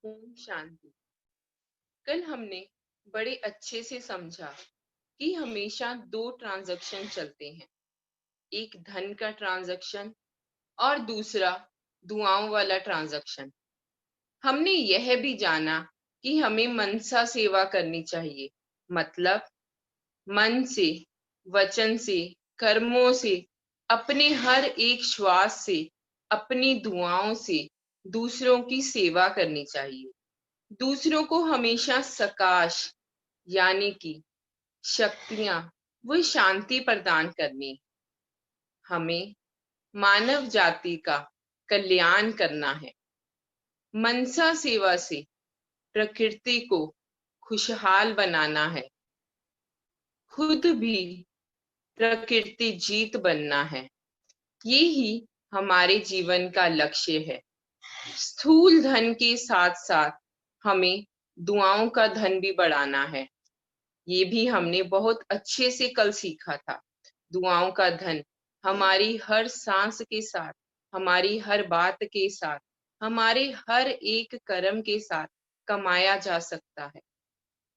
ओम शांति। कल हमने बड़े अच्छे से समझा कि हमेशा दो ट्रांजैक्शन चलते हैं, एक धन का ट्रांजैक्शन और दूसरा दुआओं वाला ट्रांजैक्शन। हमने यह भी जाना कि हमें मनसा सेवा करनी चाहिए, मतलब मन से, वचन से, कर्मों से, अपने हर एक श्वास से, अपनी दुआओं से दूसरों की सेवा करनी चाहिए। दूसरों को हमेशा सकाश यानी कि शक्तियां व शांति प्रदान करनी। हमें मानव जाति का कल्याण करना है। मनसा सेवा से प्रकृति को खुशहाल बनाना है, खुद भी प्रकृति जीत बनना है। ये ही हमारे जीवन का लक्ष्य है। स्थूल धन के साथ साथ हमें दुआओं का धन भी बढ़ाना है। ये भी हमने बहुत अच्छे से कल सीखा था। दुआओं का धन हमारी हर सांस के साथ, हमारी हर बात के साथ, हमारे हर एक कर्म के साथ कमाया जा सकता है।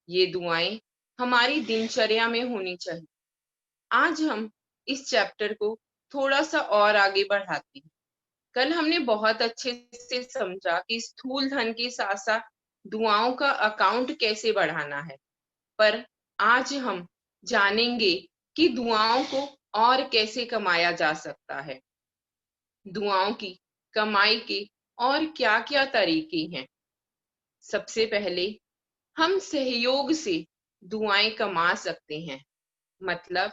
ये दुआएं हमारी दिनचर्या में होनी चाहिए। आज हम इस चैप्टर को थोड़ा सा और आगे बढ़ाते हैं। कल हमने बहुत अच्छे से समझा कि स्थूल धन के साथ साथ दुआओं का अकाउंट कैसे बढ़ाना है, पर आज हम जानेंगे कि दुआओं को और कैसे कमाया जा सकता है। दुआओं की कमाई के और क्या-क्या तरीके हैं। सबसे पहले हम सहयोग से दुआएं कमा सकते हैं, मतलब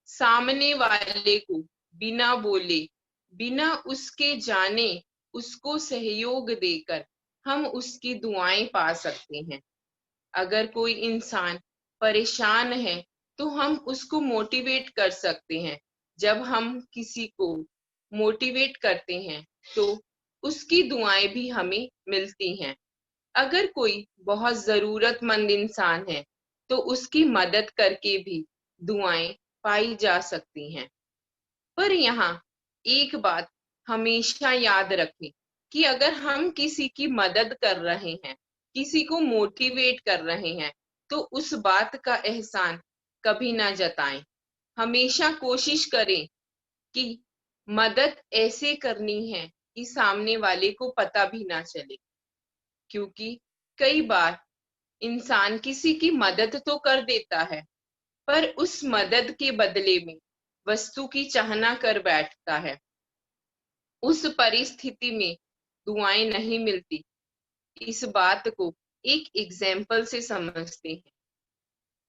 सामने वाले को बिना बोले, बिना उसके जाने उसको सहयोग देकर हम उसकी दुआएं पा सकते हैं। अगर कोई इंसान परेशान है तो हम उसको मोटिवेट कर सकते हैं। जब हम किसी को मोटिवेट करते हैं तो उसकी दुआएं भी हमें मिलती हैं। अगर कोई बहुत जरूरतमंद इंसान है तो उसकी मदद करके भी दुआएं पाई जा सकती हैं। पर यहाँ एक बात हमेशा याद रखें कि अगर हम किसी की मदद कर रहे हैं, किसी को मोटिवेट कर रहे हैं, तो उस बात का एहसान कभी ना जताएं। हमेशा कोशिश करें कि मदद ऐसे करनी है कि सामने वाले को पता भी ना चले, क्योंकि कई बार इंसान किसी की मदद तो कर देता है, पर उस मदद के बदले में वस्तु की चाहना कर बैठता है। उस परिस्थिति में दुआएं नहीं मिलती। इस बात को एक एग्जाम्पल से समझते हैं।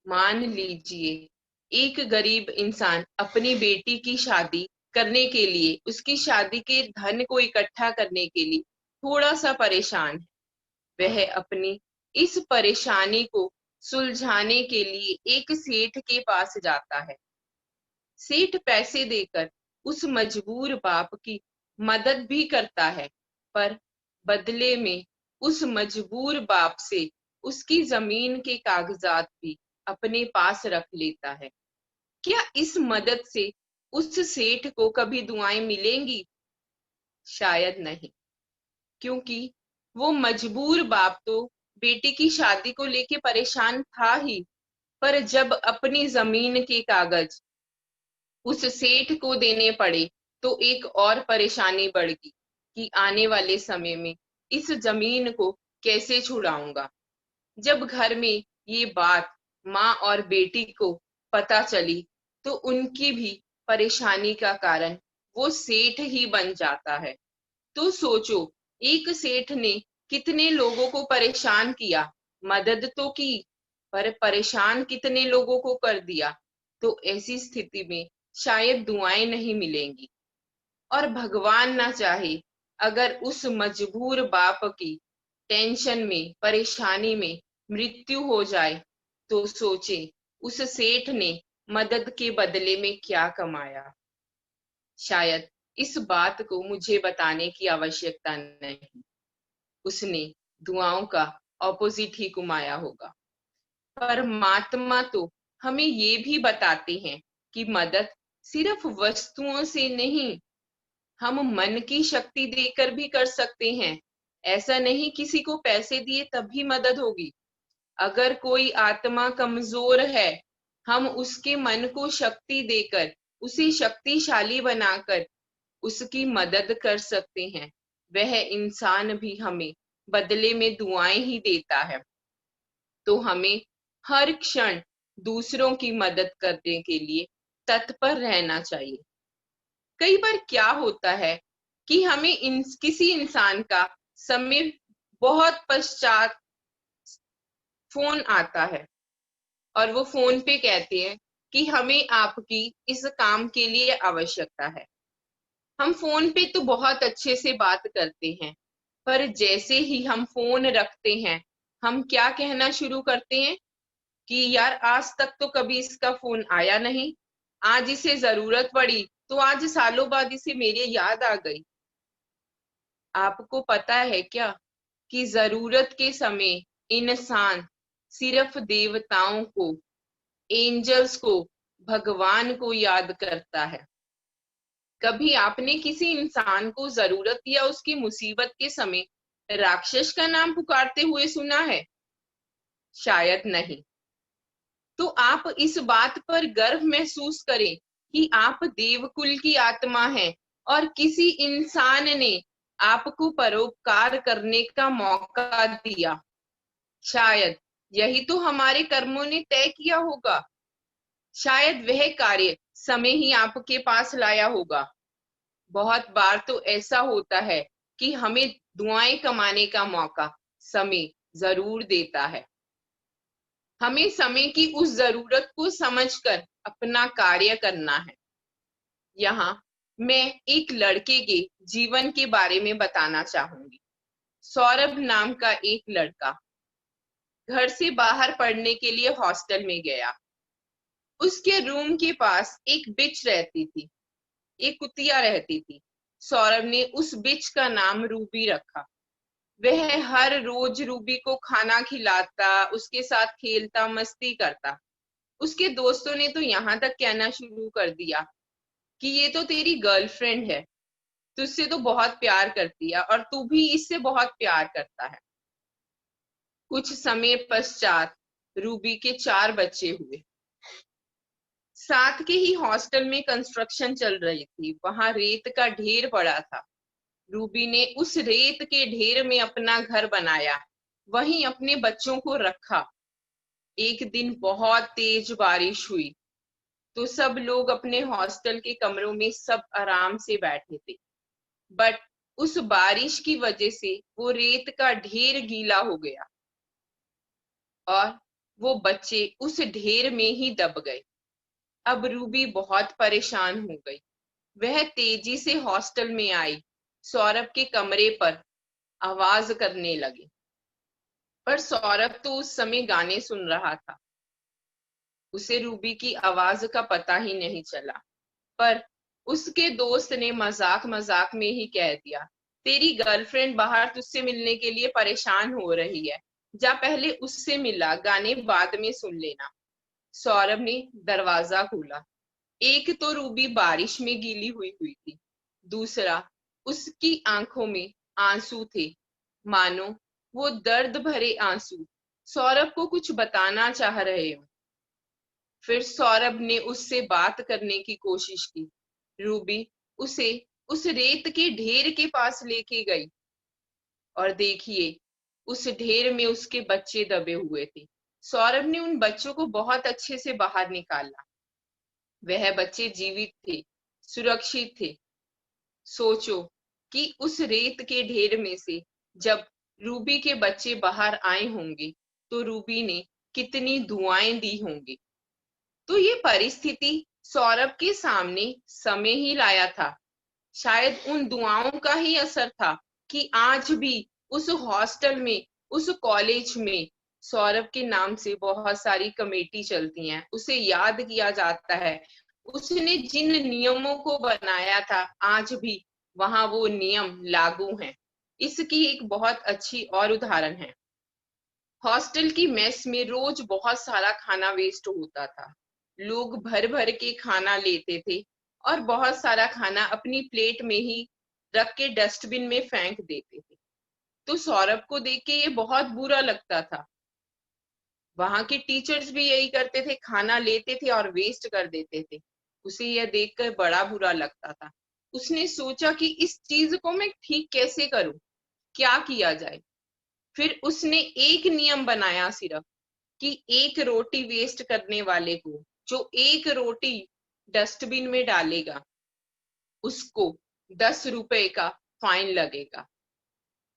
मान लीजिए एक गरीब इंसान अपनी बेटी की शादी करने के लिए, उसकी शादी के धन को इकट्ठा करने के लिए थोड़ा सा परेशान है। वह अपनी इस परेशानी को सुलझाने के लिए एक सेठ के पास जाता है। सेठ पैसे देकर उस मजबूर बाप की मदद भी करता है, पर बदले में उस मजबूर बाप से उसकी जमीन के कागजात भी अपने पास रख लेता है। क्या इस मदद से उस सेठ को कभी दुआएं मिलेंगी? शायद नहीं, क्योंकि वो मजबूर बाप तो बेटी की शादी को लेके परेशान था ही, पर जब अपनी जमीन के कागज उस सेठ को देने पड़े तो एक और परेशानी बढ़ गई कि आने वाले समय में इस जमीन को कैसे छुड़ाऊंगा। जब घर में ये बात माँ और बेटी को पता चली तो उनकी भी परेशानी का कारण वो सेठ ही बन जाता है। तो सोचो, एक सेठ ने कितने लोगों को परेशान किया, मदद तो की, पर परेशान कितने लोगों को कर दिया। तो ऐसी स्थिति में शायद दुआएं नहीं मिलेंगी। और भगवान ना चाहे, अगर उस मजबूर बाप की टेंशन में, परेशानी में मृत्यु हो जाए, तो सोचे उस सेठ ने मदद के बदले में क्या कमाया। शायद इस बात को मुझे बताने की आवश्यकता नहीं, उसने दुआओं का ऑपोजिट ही कमाया होगा। परमात्मा तो हमें ये भी बताते हैं कि मदद सिर्फ वस्तुओं से नहीं, हम मन की शक्ति देकर भी कर सकते हैं। ऐसा नहीं किसी को पैसे दिए तभी मदद होगी। अगर कोई आत्मा कमजोर है, हम उसके मन को शक्ति देकर, उसे शक्तिशाली बनाकर उसकी मदद कर सकते हैं। वह इंसान भी हमें बदले में दुआएं ही देता है। तो हमें हर क्षण दूसरों की मदद करने के लिए तत्पर रहना चाहिए। कई बार क्या होता है कि हमें किसी इंसान का समय बहुत पश्चात फोन आता है और वो फोन पे कहते हैं कि हमें आपकी इस काम के लिए आवश्यकता है। हम फोन पे तो बहुत अच्छे से बात करते हैं, पर जैसे ही हम फोन रखते हैं, हम क्या कहना शुरू करते हैं कि यार आज तक तो कभी इसका फोन आया नहीं, आज इसे जरूरत पड़ी तो आज सालों बाद इसे मेरी याद आ गई। आपको पता है क्या कि जरूरत के समय इंसान सिर्फ देवताओं को, एंजल्स को, भगवान को याद करता है। कभी आपने किसी इंसान को जरूरत या उसकी मुसीबत के समय राक्षस का नाम पुकारते हुए सुना है? शायद नहीं। तो आप इस बात पर गर्व महसूस करें कि आप देवकुल की आत्मा हैं और किसी इंसान ने आपको परोपकार करने का मौका दिया। शायद यही तो हमारे कर्मों ने तय किया होगा। शायद वह कार्य समय ही आपके पास लाया होगा। बहुत बार तो ऐसा होता है कि हमें दुआएं कमाने का मौका समय जरूर देता है। हमें समय की उस जरूरत को समझकर अपना कार्य करना है। यहाँ मैं एक लड़के के जीवन के बारे में बताना चाहूंगी। सौरभ नाम का एक लड़का घर से बाहर पढ़ने के लिए हॉस्टल में गया। उसके रूम के पास एक बिच रहती थी, एक कुतिया रहती थी। सौरभ ने उस बिच का नाम रूबी रखा। वह हर रोज रूबी को खाना खिलाता, उसके साथ खेलता, मस्ती करता। उसके दोस्तों ने तो यहाँ तक कहना शुरू कर दिया कि ये तो तेरी गर्लफ्रेंड है, तुझसे तो बहुत प्यार करती है और तू भी इससे बहुत प्यार करता है। कुछ समय पश्चात रूबी के 4 बच्चे हुए। साथ के ही हॉस्टल में कंस्ट्रक्शन चल रही थी, वहां रेत का ढेर पड़ा था। रूबी ने उस रेत के ढेर में अपना घर बनाया, वहीं अपने बच्चों को रखा। एक दिन बहुत तेज बारिश हुई तो सब लोग अपने हॉस्टल के कमरों में सब आराम से बैठे थे। बट उस बारिश की वजह से वो रेत का ढेर गीला हो गया और वो बच्चे उस ढेर में ही दब गए। अब रूबी बहुत परेशान हो गई। वह तेजी से हॉस्टल में आई, सौरभ के कमरे पर आवाज करने लगी। पर सौरभ तो उस समय गाने सुन रहा था, उसे रूबी की आवाज का पता ही नहीं चला। पर उसके दोस्त ने मजाक मजाक में ही कह दिया, तेरी गर्लफ्रेंड बाहर तुझसे मिलने के लिए परेशान हो रही है, जा पहले उससे मिला, गाने बाद में सुन लेना। सौरभ ने दरवाजा खोला। एक तो रूबी बारिश में गीली हुई हुई थी, दूसरा उसकी आंखों में आंसू थे, मानो वो दर्द भरे आंसू सौरभ को कुछ बताना चाह रहे हो। फिर सौरभ ने उससे बात करने की कोशिश की। रूबी उसे उस रेत के ढेर के पास लेके गई और देखिए उस ढेर में उसके बच्चे दबे हुए थे। सौरभ ने उन बच्चों को बहुत अच्छे से बाहर निकाला। वह बच्चे जीवित थे, सुरक्षित थे। सोचो कि उस रेत के ढेर में से जब रूबी के बच्चे बाहर आए होंगे तो रूबी ने कितनी दुआएं दी होंगी। तो ये परिस्थिति सौरभ के सामने समय ही लाया था। शायद उन दुआओं का ही असर था कि आज भी उस हॉस्टल में, उस कॉलेज में सौरभ के नाम से बहुत सारी कमेटी चलती हैं, उसे याद किया जाता है। उसने जिन नियमों को बनाया था आज भी वहां वो नियम लागू हैं। इसकी एक बहुत अच्छी और उदाहरण है। हॉस्टल की मेस में रोज बहुत सारा खाना वेस्ट होता था। लोग भर भर के खाना लेते थे और बहुत सारा खाना अपनी प्लेट में ही रख के डस्टबिन में फेंक देते थे। तो सौरभ को देख के ये बहुत बुरा लगता था। वहां के टीचर्स भी यही करते थे, खाना लेते थे और वेस्ट कर देते थे। उसे यह देखकर बड़ा बुरा लगता था। उसने सोचा कि इस चीज को मैं ठीक कैसे करूं, क्या किया जाए। फिर उसने एक नियम बनाया सिर्फ, कि एक रोटी वेस्ट करने वाले को, जो एक रोटी डस्टबिन में डालेगा, उसको 10 रुपए का फाइन लगेगा।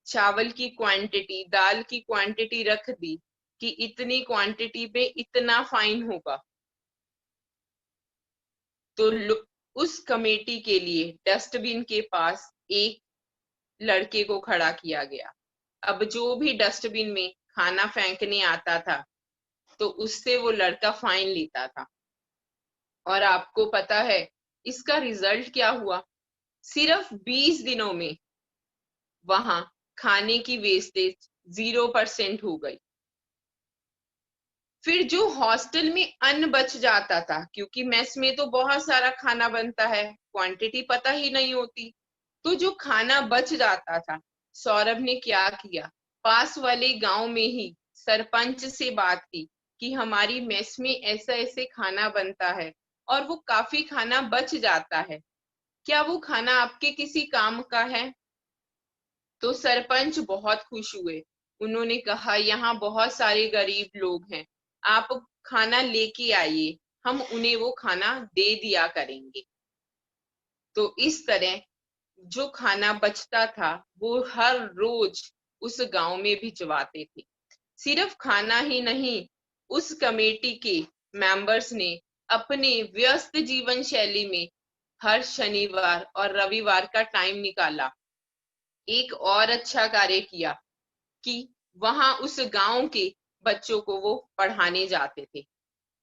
चावल की क्वांटिटी, दाल की क्वांटिटी रख दी कि इतनी क्वांटिटी पे इतना फाइन होगा। तो उस कमेटी के लिए डस्टबिन के पास एक लड़के को खड़ा किया गया। अब जो भी डस्टबिन में खाना फेंकने आता था, तो उससे वो लड़का फाइन लेता था। और आपको पता है इसका रिजल्ट क्या हुआ? सिर्फ 20 दिनों में वहां खाने की वेस्टेज 0% हो गई। फिर जो हॉस्टल में अन्न बच जाता था, क्योंकि मेस में तो बहुत सारा खाना बनता है, क्वांटिटी पता ही नहीं होती, तो जो खाना बच जाता था, सौरभ ने क्या किया, पास वाले गांव में ही सरपंच से बात की कि हमारी मेस में ऐसा ऐसे खाना बनता है और वो काफी खाना बच जाता है, क्या वो खाना आपके किसी काम का है? तो सरपंच बहुत खुश हुए। उन्होंने कहा, यहाँ बहुत सारे गरीब लोग हैं, आप खाना लेके आइए, हम उन्हें वो खाना दे दिया करेंगे। तो इस तरह जो खाना बचता था वो हर रोज उस गांव में भिजवाते थे। सिर्फ खाना ही नहीं, उस कमेटी के मेंबर्स ने अपने व्यस्त जीवन शैली में हर शनिवार और रविवार का टाइम निकाला। एक और अच्छा कार्य किया कि वहां उस गांव के बच्चों को वो पढ़ाने जाते थे।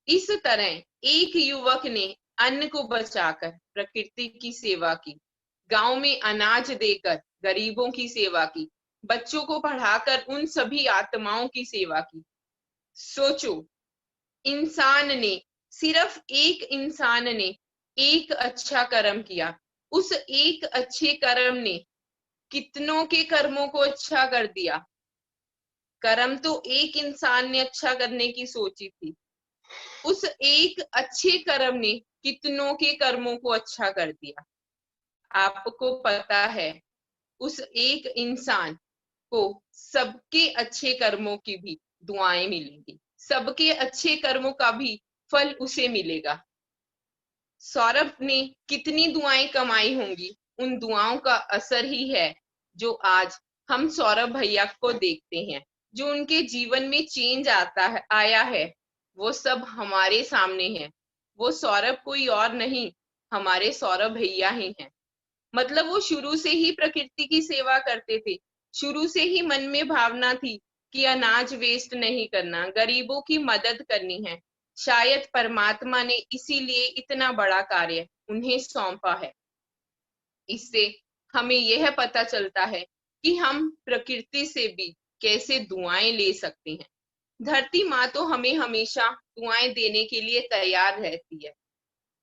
इस तरह एक युवक ने अन्न को बचाकर प्रकृति की सेवा की, गांव में अनाज देकर गरीबों की सेवा की, बच्चों को पढ़ाकर उन सभी आत्माओं की सेवा की। सोचो, इंसान ने, सिर्फ एक इंसान ने एक अच्छा कर्म किया, उस एक अच्छे कर्म ने कितनों के कर्मों को अच्छा कर दिया। कर्म तो एक इंसान ने अच्छा करने की सोची थी, उस एक अच्छे कर्म ने कितनों के कर्मों को अच्छा कर दिया। आपको पता है उस एक इंसान को सबके अच्छे कर्मों की भी दुआएं मिलेंगी, सबके अच्छे कर्मों का भी फल उसे मिलेगा। सौरभ ने कितनी दुआएं कमाई होंगी, उन दुआओं का असर ही है जो आज हम सौरभ भैया को देखते हैं, जो उनके जीवन में चेंज आता है, आया है, वो सब हमारे सामने है। वो सौरभ कोई और नहीं, हमारे सौरभ भैया ही हैं। मतलब वो शुरू से ही प्रकृति की सेवा करते थे, शुरू से ही मन में भावना थी कि अनाज वेस्ट नहीं करना, गरीबों की मदद करनी है। शायद परमात्मा ने इसीलिए इतना बड़ा कार्य उन्हें सौंपा है। इससे हमें यह पता चलता है कि हम प्रकृति से भी कैसे दुआएं ले सकते हैं। धरती माँ तो हमें हमेशा दुआएं देने के लिए तैयार रहती है।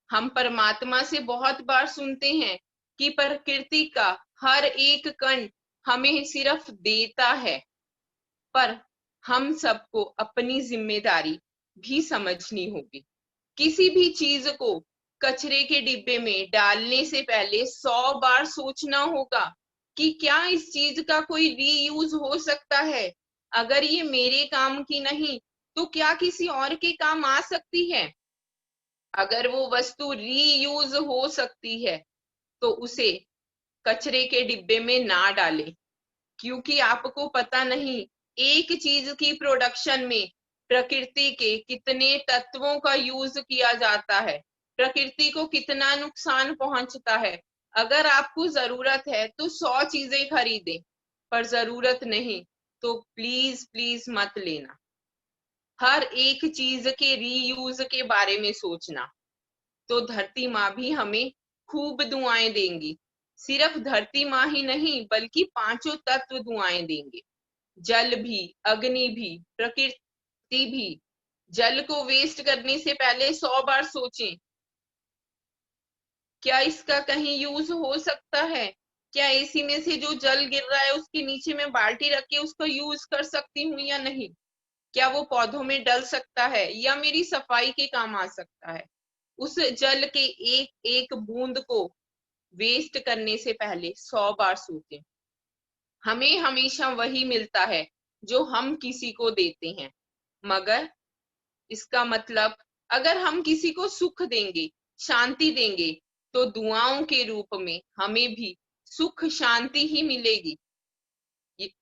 हम परमात्मा से बहुत बार सुनते हैं कि प्रकृति का हर एक कण हमें सिर्फ देता है, पर हम सबको अपनी जिम्मेदारी भी समझनी होगी। किसी भी चीज को कचरे के डिब्बे में डालने से पहले 100 बार सोचना होगा कि क्या इस चीज का कोई रीयूज हो सकता है। अगर ये मेरे काम की नहीं तो क्या किसी और के काम आ सकती है। अगर वो वस्तु रीयूज हो सकती है तो उसे कचरे के डिब्बे में ना डालें, क्योंकि आपको पता नहीं एक चीज की प्रोडक्शन में प्रकृति के कितने तत्वों का यूज किया जाता है, प्रकृति को कितना नुकसान पहुंचता है। अगर आपको जरूरत है तो 100 चीजें खरीदें, पर जरूरत नहीं तो प्लीज प्लीज मत लेना। हर एक चीज के रीयूज के बारे में सोचना। तो धरती माँ भी हमें खूब दुआएं देंगी। सिर्फ धरती माँ ही नहीं बल्कि पांचों तत्व दुआएं देंगे। जल भी, अग्नि भी, प्रकृति भी। जल को वेस्ट करने से पहले 100 बार सोचें, क्या इसका कहीं यूज हो सकता है। क्या एसी में से जो जल गिर रहा है उसके नीचे में बाल्टी रख के उसको यूज कर सकती हूँ या नहीं? क्या वो पौधों में डल सकता है या मेरी सफाई के काम आ सकता है? उस जल के एक एक बूंद को वेस्ट करने से पहले 100 बार सोचें। हमें हमेशा वही मिलता है जो हम किसी को देते हैं, मगर इसका मतलब अगर हम किसी को सुख देंगे, शांति देंगे, तो दुआओं के रूप में हमें भी सुख शांति ही मिलेगी।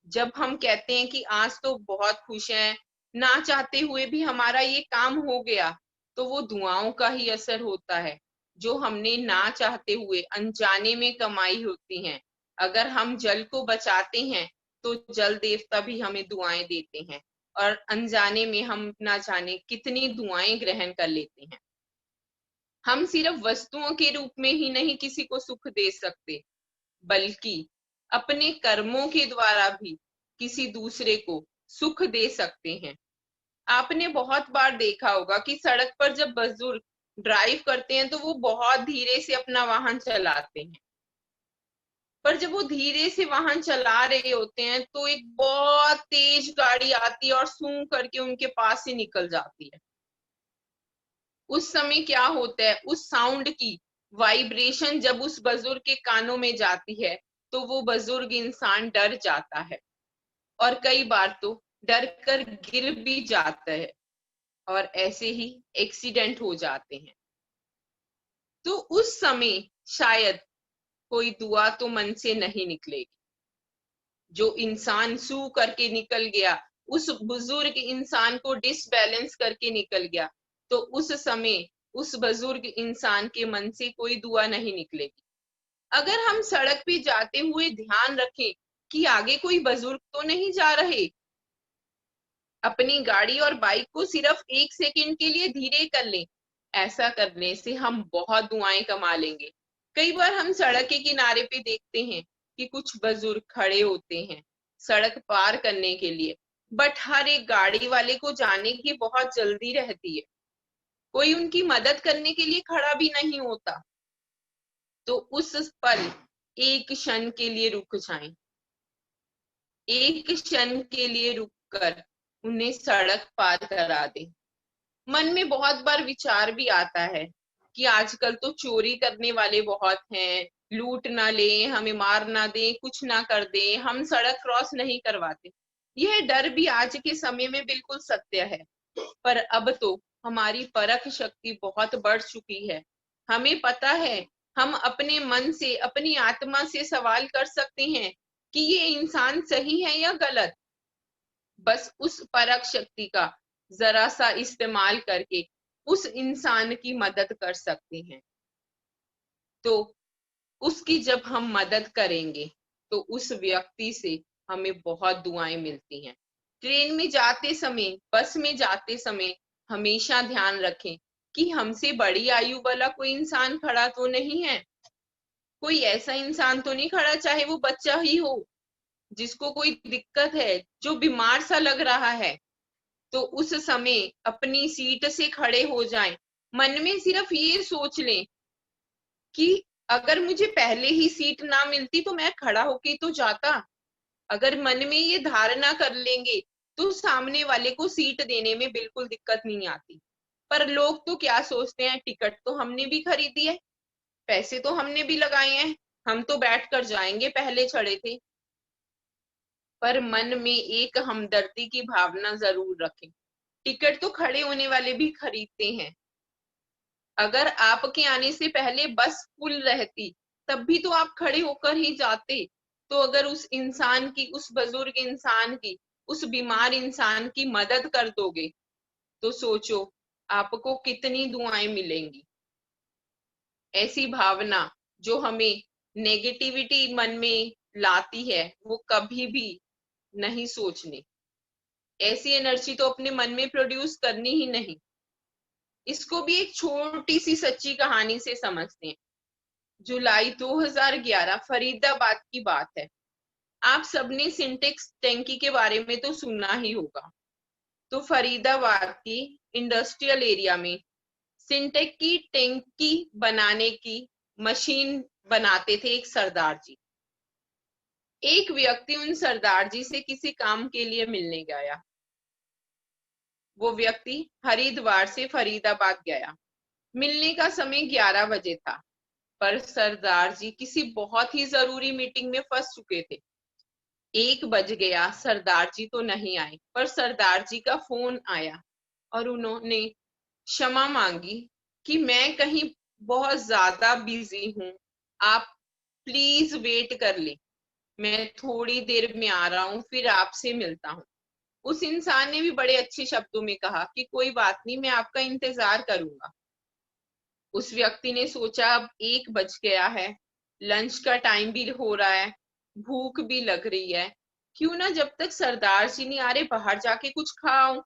जब हम कहते हैं कि आज तो बहुत खुश हैं, ना चाहते हुए भी हमारा ये काम हो गया, तो वो दुआओं का ही असर होता है जो हमने ना चाहते हुए अनजाने में कमाई होती हैं। अगर हम जल को बचाते हैं तो जल देवता भी हमें दुआएं देते हैं, और अनजाने में हम ना जाने कितनी दुआएं ग्रहण कर लेते हैं। हम सिर्फ वस्तुओं के रूप में ही नहीं किसी को सुख दे सकते, बल्कि अपने कर्मों के द्वारा भी किसी दूसरे को सुख दे सकते हैं। आपने बहुत बार देखा होगा कि सड़क पर जब बुजुर्ग ड्राइव करते हैं तो वो बहुत धीरे से अपना वाहन चलाते हैं, पर जब वो धीरे से वाहन चला रहे होते हैं तो एक बहुत तेज गाड़ी आती है और सूं करके उनके पास से निकल जाती है। उस समय क्या होता है, उस साउंड की वाइब्रेशन जब उस बुजुर्ग के कानों में जाती है तो वो बुजुर्ग इंसान डर जाता है, और कई बार तो डर कर गिर भी जाता है, और ऐसे ही एक्सीडेंट हो जाते हैं। तो उस समय शायद कोई दुआ तो मन से नहीं निकलेगी। जो इंसान सू करके निकल गया, उस बुजुर्ग इंसान को डिसबैलेंस करके निकल गया, तो उस समय उस बुजुर्ग इंसान के मन से कोई दुआ नहीं निकलेगी। अगर हम सड़क पे जाते हुए ध्यान रखें कि आगे कोई बुजुर्ग तो नहीं जा रहे, अपनी गाड़ी और बाइक को सिर्फ 1 सेकंड के लिए धीरे कर लें। ऐसा करने से हम बहुत दुआएं कमा लेंगे। कई बार हम सड़क के किनारे पे देखते हैं कि कुछ बुजुर्ग खड़े होते हैं सड़क पार करने के लिए, बट हर एक गाड़ी वाले को जाने की बहुत जल्दी रहती है, कोई उनकी मदद करने के लिए खड़ा भी नहीं होता। तो उस पल एक क्षण के लिए रुक जाएं, एक क्षण के लिए रुककर उन्हें सड़क पार करा दें। मन में बहुत बार विचार भी आता है कि आजकल तो चोरी करने वाले बहुत हैं, लूट ना ले, हमें मार ना दे, कुछ ना कर दे, हम सड़क क्रॉस नहीं करवाते। यह डर भी आज के समय में बिल्कुल सत्य है, पर अब तो हमारी परख शक्ति बहुत बढ़ चुकी है। हमें पता है, हम अपने मन से, अपनी आत्मा से सवाल कर सकते हैं कि ये इंसान सही है या गलत। बस उस परख शक्ति का जरा सा इस्तेमाल करके उस इंसान की मदद कर सकते हैं। तो उसकी जब हम मदद करेंगे तो उस व्यक्ति से हमें बहुत दुआएं मिलती हैं। ट्रेन में जाते समय, बस में जाते समय हमेशा ध्यान रखें कि हमसे बड़ी आयु वाला कोई इंसान खड़ा तो नहीं है, कोई ऐसा इंसान तो नहीं खड़ा, चाहे वो बच्चा ही हो, जिसको कोई दिक्कत है, जो बीमार सा लग रहा है। तो उस समय अपनी सीट से खड़े हो जाएं। मन में सिर्फ ये सोच लें कि अगर मुझे पहले ही सीट ना मिलती तो मैं खड़ा होके तो जाता। अगर मन में ये धारणा कर लेंगे तो सामने वाले को सीट देने में बिल्कुल दिक्कत नहीं आती। पर लोग तो क्या सोचते हैं, टिकट तो हमने भी खरीदी है, पैसे तो हमने भी लगाए हैं, हम तो बैठ कर जाएंगे, पहले चढ़े थे। पर मन में एक हमदर्दी की भावना जरूर रखें। टिकट तो खड़े होने वाले भी खरीदते हैं। अगर आपके आने से पहले बस फुल रहती तब भी तो आप खड़े होकर ही जाते। तो अगर उस इंसान की, उस बुजुर्ग इंसान की, उस बीमार इंसान की मदद कर दोगे तो सोचो आपको कितनी दुआएं मिलेंगी। ऐसी भावना जो हमें नेगेटिविटी मन में लाती है वो कभी भी नहीं सोचनी। ऐसी एनर्जी तो अपने मन में प्रोड्यूस करनी ही नहीं। इसको भी एक छोटी सी सच्ची कहानी से समझते हैं। जुलाई 2011 फरीदाबाद की बात है। आप सबने सिंटेक्स टैंकी के बारे में तो सुना ही होगा। तो फरीदाबाद की इंडस्ट्रियल एरिया में सिंटेक्स की टैंकी बनाने की मशीन बनाते थे एक सरदार जी। एक व्यक्ति उन सरदार जी से किसी काम के लिए मिलने गया। वो व्यक्ति हरिद्वार से फरीदाबाद गया। मिलने का समय 11 बजे था, पर सरदार जी किसी बहुत ही जरूरी मीटिंग में फंस चुके थे। 1 बज गया, सरदार जी तो नहीं आए, पर सरदार जी का फोन आया और उन्होंने क्षमा मांगी कि मैं कहीं बहुत ज्यादा बिजी हूँ, आप प्लीज वेट कर ले, मैं थोड़ी देर में आ रहा हूँ, फिर आपसे मिलता हूँ। उस इंसान ने भी बड़े अच्छे शब्दों में कहा कि कोई बात नहीं, मैं आपका इंतजार करूंगा। उस व्यक्ति ने सोचा अब 1 बज गया है, लंच का टाइम भी हो रहा है, भूख भी लग रही है, क्यों ना जब तक सरदार जी नहीं आ रहे बाहर जाके कुछ खाऊं।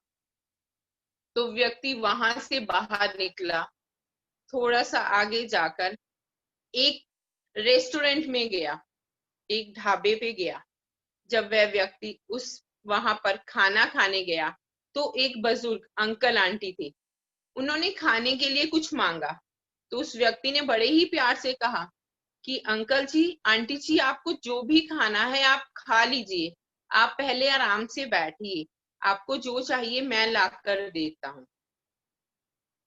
तो व्यक्ति वहां से बाहर निकला, थोड़ा सा आगे जाकर एक रेस्टोरेंट में गया, एक ढाबे पे गया। जब वह व्यक्ति उस वहां पर खाना खाने गया तो एक बुजुर्ग अंकल आंटी थे। उन्होंने खाने के लिए कुछ मांगा। तो उस व्यक्ति ने बड़े ही प्यार से कहा कि अंकल जी, आंटी जी, आपको जो भी खाना है आप खा लीजिए, आप पहले आराम से बैठिए, आपको जो चाहिए मैं ला कर देता हूँ।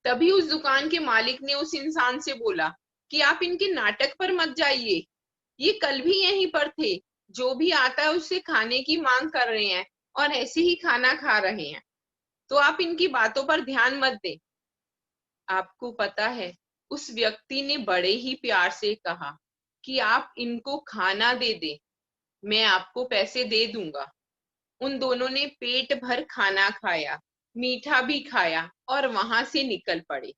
तभी उस दुकान के मालिक ने उस इंसान से बोला कि आप इनके नाटक पर मत जाइए, ये कल भी यहीं पर थे, जो भी आता है उससे खाने की मांग कर रहे हैं और ऐसे ही खाना खा रहे हैं, तो आप इनकी बातों पर ध्यान मत दें। आपको पता है, उस व्यक्ति ने बड़े ही प्यार से कहा कि आप इनको खाना दे दें, मैं आपको पैसे दे दूंगा। उन दोनों ने पेट भर खाना खाया, मीठा भी खाया और वहां से निकल पड़े।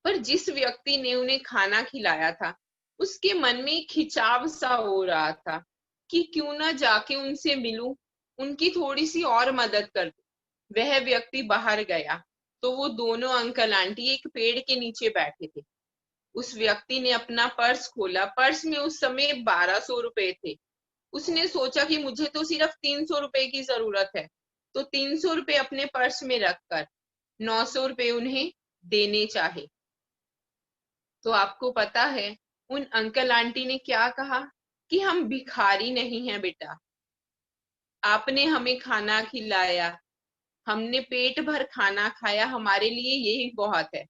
पर जिस व्यक्ति ने उन्हें खाना खिलाया था, उसके मन में खिंचाव सा हो रहा था कि क्यों ना जाके उनसे मिलूं, उनकी थोड़ी सी और मदद कर दूं। वह व्यक्ति बाहर गया तो वो दोनों अंकल आंटी एक पेड़ के नीचे बैठे थे। उस व्यक्ति ने अपना पर्स खोला, पर्स में उस समय 1200 रुपए थे। उसने सोचा कि मुझे तो सिर्फ 300 रुपए की जरूरत है, तो 300 रुपए अपने पर्स में रखकर 900 रुपए उन्हें देने चाहे। तो आपको पता है उन अंकल आंटी ने क्या कहा कि हम भिखारी नहीं हैं बेटा, आपने हमें खाना खिलाया, हमने पेट भर खाना खाया, हमारे लिए यही बहुत है।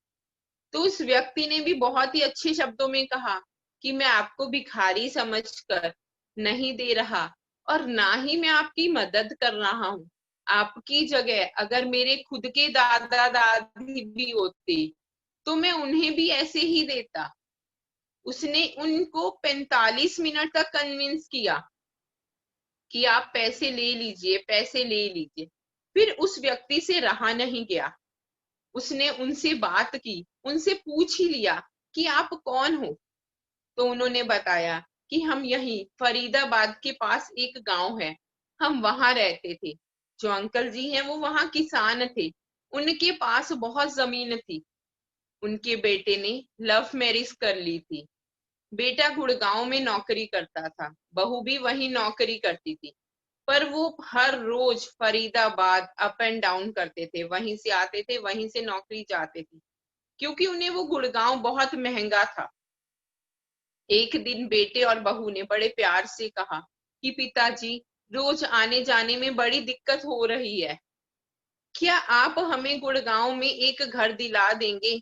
तो उस व्यक्ति ने भी बहुत ही अच्छे शब्दों में कहा कि मैं आपको भिखारी समझकर नहीं दे रहा और ना ही मैं आपकी मदद कर रहा हूँ। आपकी जगह अगर मेरे खुद के दादा दादी भी होते तो मैं उन्हें भी ऐसे ही देता। उसने उनको 45 मिनट तक कन्विंस किया कि आप पैसे ले लीजिए, पैसे ले लीजिए। फिर उस व्यक्ति से रहा नहीं गया, उसने उनसे बात की, उनसे पूछ ही लिया कि आप कौन हो। तो उन्होंने बताया कि हम यहीं फरीदाबाद के पास एक गांव है, हम वहां रहते थे। जो अंकल जी हैं वो वहां किसान थे, उनके पास बहुत जमीन थी। उनके बेटे ने लव मैरिज कर ली थी। बेटा गुड़गांव में नौकरी करता था, बहू भी वही नौकरी करती थी, पर वो हर रोज फरीदाबाद अप एंड डाउन करते थे, वहीं से आते थे, वहीं से नौकरी जाते थे, क्योंकि उन्हें वो गुड़गांव बहुत महंगा था। एक दिन बेटे और बहू ने बड़े प्यार से कहा कि पिताजी, रोज आने जाने में बड़ी दिक्कत हो रही है, क्या आप हमें गुड़गांव में एक घर दिला देंगे।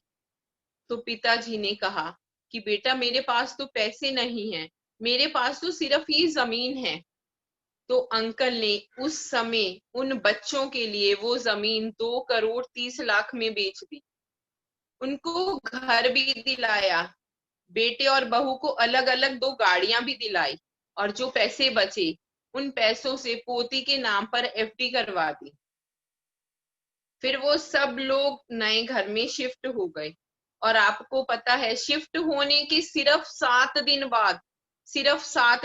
तो पिताजी ने कहा कि बेटा, मेरे पास तो पैसे नहीं हैं, मेरे पास तो सिर्फ ये जमीन है। तो अंकल ने उस समय उन बच्चों के लिए वो जमीन 2 करोड़ 30 लाख में बेच दी, उनको घर भी दिलाया, बेटे और बहू को अलग अलग 2 गाड़ियां भी दिलाई, और जो पैसे बचे उन पैसों से पोती के नाम पर एफडी करवा दी। फिर वो सब लोग नए घर में शिफ्ट हो गए। और आपको पता है, शिफ्ट होने के सिर्फ 7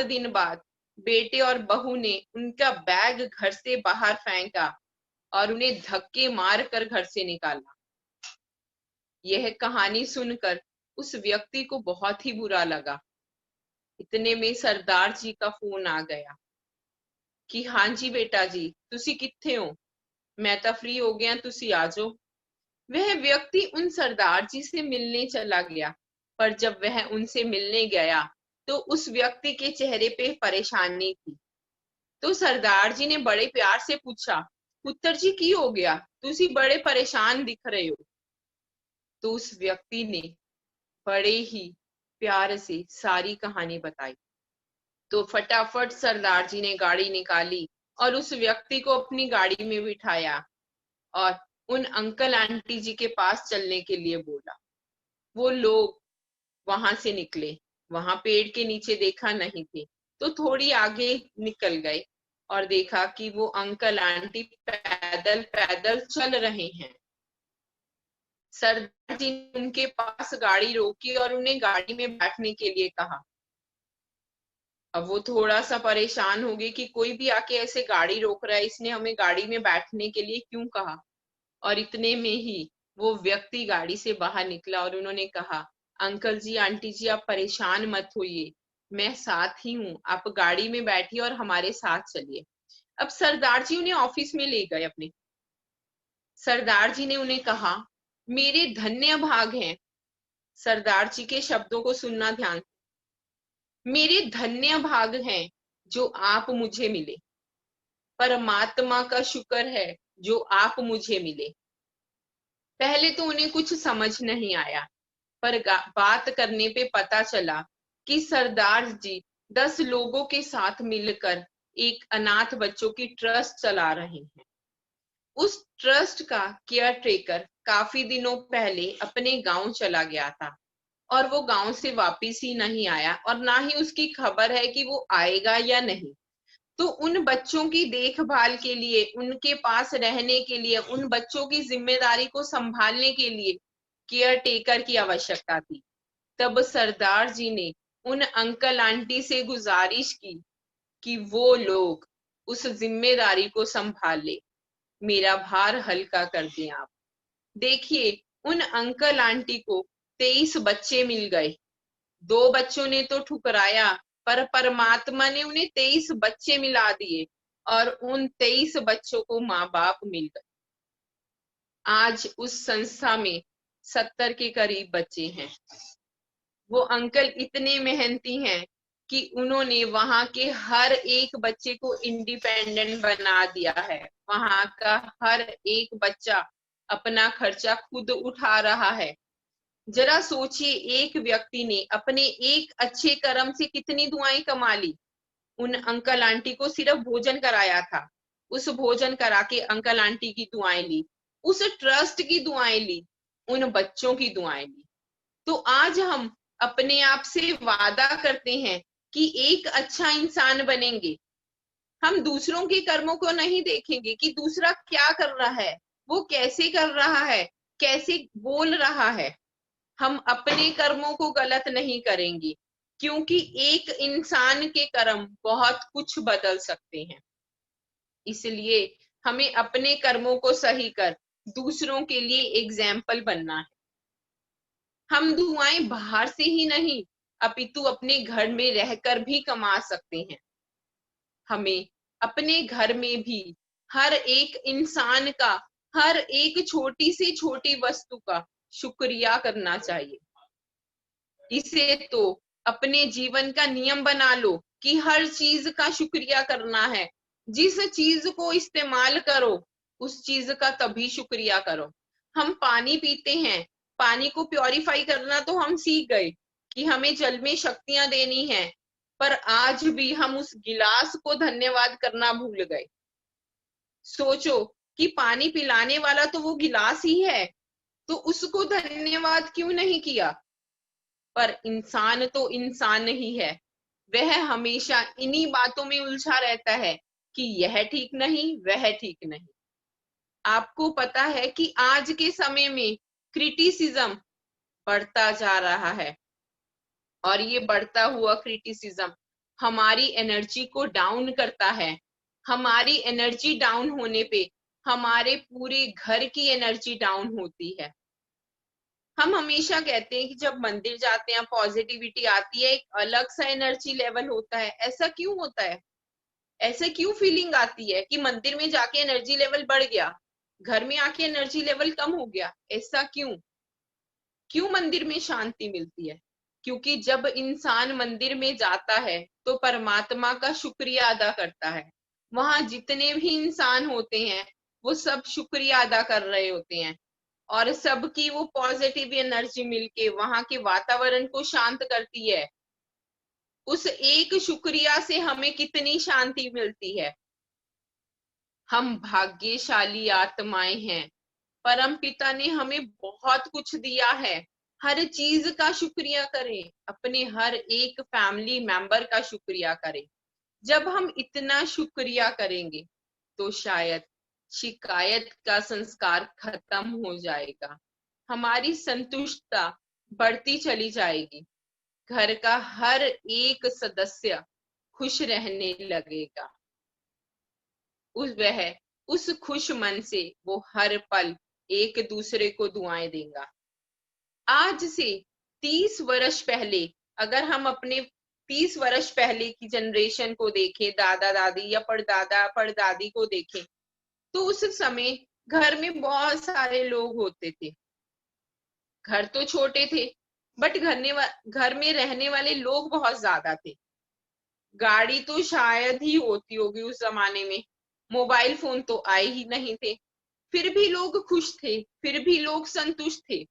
दिन बाद बेटे और बहू ने उनका बैग घर से बाहर फेंका और उन्हें धक्के मार कर घर से निकाला। यह कहानी सुनकर उस व्यक्ति को बहुत ही बुरा लगा। इतने में सरदार जी का फोन आ गया कि हाँ जी बेटा जी, तुसी कित्थे हो, मैं तो फ्री हो गया, तुसी आ जाओ। वह व्यक्ति उन सरदार जी से मिलने चला गया, पर जब वह उनसे मिलने गया तो उस व्यक्ति के चेहरे पे परेशानी थी। तो सरदार जी ने बड़े प्यार से पूछा, पुत्र जी की हो गया, तुसी बड़े परेशान दिख रहे हो। तो उस व्यक्ति ने बड़े ही प्यार से सारी कहानी बताई। तो फटाफट सरदार जी ने गाड़ी निकाली और उस व्यक्ति को अपनी गाड़ी में बिठाया और उन अंकल आंटी जी के पास चलने के लिए बोला। वो लोग वहां से निकले, वहां पेड़ के नीचे देखा नहीं थे, तो थोड़ी आगे निकल गए और देखा कि वो अंकल आंटी पैदल पैदल चल रहे हैं। सरदार जी ने उनके पास गाड़ी रोकी और उन्हें गाड़ी में बैठने के लिए कहा। अब वो थोड़ा सा परेशान हो गए कि कोई भी आके ऐसे गाड़ी रोक रहा है, इसने हमें गाड़ी में बैठने के लिए क्यों कहा। और इतने में ही वो व्यक्ति गाड़ी से बाहर निकला और उन्होंने कहा, अंकल जी आंटी जी आप परेशान मत होइए, मैं साथ ही हूँ, आप गाड़ी में बैठिए और हमारे साथ चलिए। अब सरदार जी उन्हें ऑफिस में ले गए अपने। सरदार जी ने उन्हें कहा, मेरे धन्य भाग हैं। सरदार जी के शब्दों को सुनना ध्यान। मेरे धन्य भाग हैं जो आप मुझे मिले। परमात्मा का शुक्र है जो आप मुझे मिले। पहले तो उन्हें कुछ समझ नहीं आया, पर बात करने पे पता चला कि सरदार जी 10 लोगों के साथ मिलकर एक अनाथ बच्चों की ट्रस्ट चला रहे हैं। उस ट्रस्ट का केयर टेकर काफी दिनों पहले अपने गांव चला गया था और वो गांव से वापिस ही नहीं आया और ना ही उसकी खबर है कि वो आएगा या नहीं। तो उन बच्चों की देखभाल के लिए, उनके पास रहने के लिए, उन बच्चों की जिम्मेदारी को संभालने के लिए केयर टेकर की आवश्यकता थी। तब सरदार जी ने उन अंकल आंटी से गुजारिश की कि वो लोग उस जिम्मेदारी को संभाल ले, मेरा भार हल्का कर दें आप। देखिए, उन अंकल आंटी को 23 बच्चे मिल गए। 2 बच्चों ने तो ठुकराया, पर परमात्मा ने उन्हें 23 बच्चे मिला दिए और उन 23 बच्चों को माँ बाप मिल गए। आज उस संस्था में 70 के करीब बच्चे हैं। वो अंकल इतने मेहनती हैं कि उन्होंने वहां के हर एक बच्चे को इंडिपेंडेंट बना दिया है। वहां का हर एक बच्चा अपना खर्चा खुद उठा रहा है। जरा सोचिए, एक व्यक्ति ने अपने एक अच्छे कर्म से कितनी दुआएं कमा ली। उन अंकल आंटी को सिर्फ भोजन कराया था, उस भोजन करा के अंकल आंटी की दुआएं ली, उस ट्रस्ट की दुआएं ली, उन बच्चों की दुआएं ली। तो आज हम अपने आप से वादा करते हैं कि एक अच्छा इंसान बनेंगे। हम दूसरों के कर्मों को नहीं देखेंगे कि दूसरा क्या कर रहा है, वो कैसे कर रहा है, कैसे बोल रहा है। हम अपने कर्मों को गलत नहीं करेंगे, क्योंकि एक इंसान के कर्म बहुत कुछ बदल सकते हैं। इसलिए हमें अपने कर्मों को सही कर दूसरों के लिए एग्जाम्पल बनना है। हम दुआएं बाहर से ही नहीं, अपितु अपने घर में रहकर भी कमा सकते हैं। हमें अपने घर में भी हर एक इंसान का, हर एक छोटी से छोटी वस्तु का शुक्रिया करना चाहिए। इसे तो अपने जीवन का नियम बना लो कि हर चीज का शुक्रिया करना है। जिस चीज को इस्तेमाल करो उस चीज का तभी शुक्रिया करो। हम पानी पीते हैं, पानी को प्योरीफाई करना तो हम सीख गए कि हमें जल में शक्तियां देनी है, पर आज भी हम उस गिलास को धन्यवाद करना भूल गए। सोचो कि पानी पिलाने वाला तो वो गिलास ही है, तो उसको धन्यवाद क्यों नहीं किया। पर इंसान तो इंसान ही है, वह हमेशा इन्हीं बातों में उलझा रहता है कि यह ठीक नहीं, वह ठीक नहीं। आपको पता है कि आज के समय में क्रिटिसिज्म बढ़ता जा रहा है और ये बढ़ता हुआ क्रिटिसिज्म हमारी एनर्जी को डाउन करता है। हमारी एनर्जी डाउन होने पे हमारे पूरे घर की एनर्जी डाउन होती है। हम हमेशा कहते हैं कि जब मंदिर जाते हैं पॉजिटिविटी आती है, एक अलग सा एनर्जी लेवल होता है। ऐसा क्यों होता है? ऐसे क्यों फीलिंग आती है कि मंदिर में जाके एनर्जी लेवल बढ़ गया, घर में आके एनर्जी लेवल कम हो गया? ऐसा क्यों? क्यों मंदिर में शांति मिलती है? क्योंकि जब इंसान मंदिर में जाता है तो परमात्मा का शुक्रिया अदा करता है। वहां जितने भी इंसान होते हैं वो सब शुक्रिया अदा कर रहे होते हैं, और सबकी वो पॉजिटिव एनर्जी मिलके वहां के वातावरण को शांत करती है। उस एक शुक्रिया से हमें कितनी शांति मिलती है। हम भाग्यशाली आत्माएं हैं। परम पिता ने हमें बहुत कुछ दिया है। हर चीज का शुक्रिया करें, अपने हर एक फैमिली मेंबर का शुक्रिया करें। जब हम इतना शुक्रिया करेंगे तो शायद शिकायत का संस्कार खत्म हो जाएगा, हमारी संतुष्टता बढ़ती चली जाएगी, घर का हर एक सदस्य खुश रहने लगेगा। उस खुश मन से वो हर पल एक दूसरे को दुआएं देगा। आज से 30 वर्ष पहले, अगर हम अपने 30 वर्ष पहले की जनरेशन को देखें, दादा दादी या परदादा परदादी को देखें, तो उस समय घर में बहुत सारे लोग होते थे। घर तो छोटे थे बट घर में रहने वाले लोग बहुत ज्यादा थे। गाड़ी तो शायद ही होती होगी उस जमाने में, मोबाइल फोन तो आए ही नहीं थे। फिर भी लोग खुश थे, फिर भी लोग संतुष्ट थे।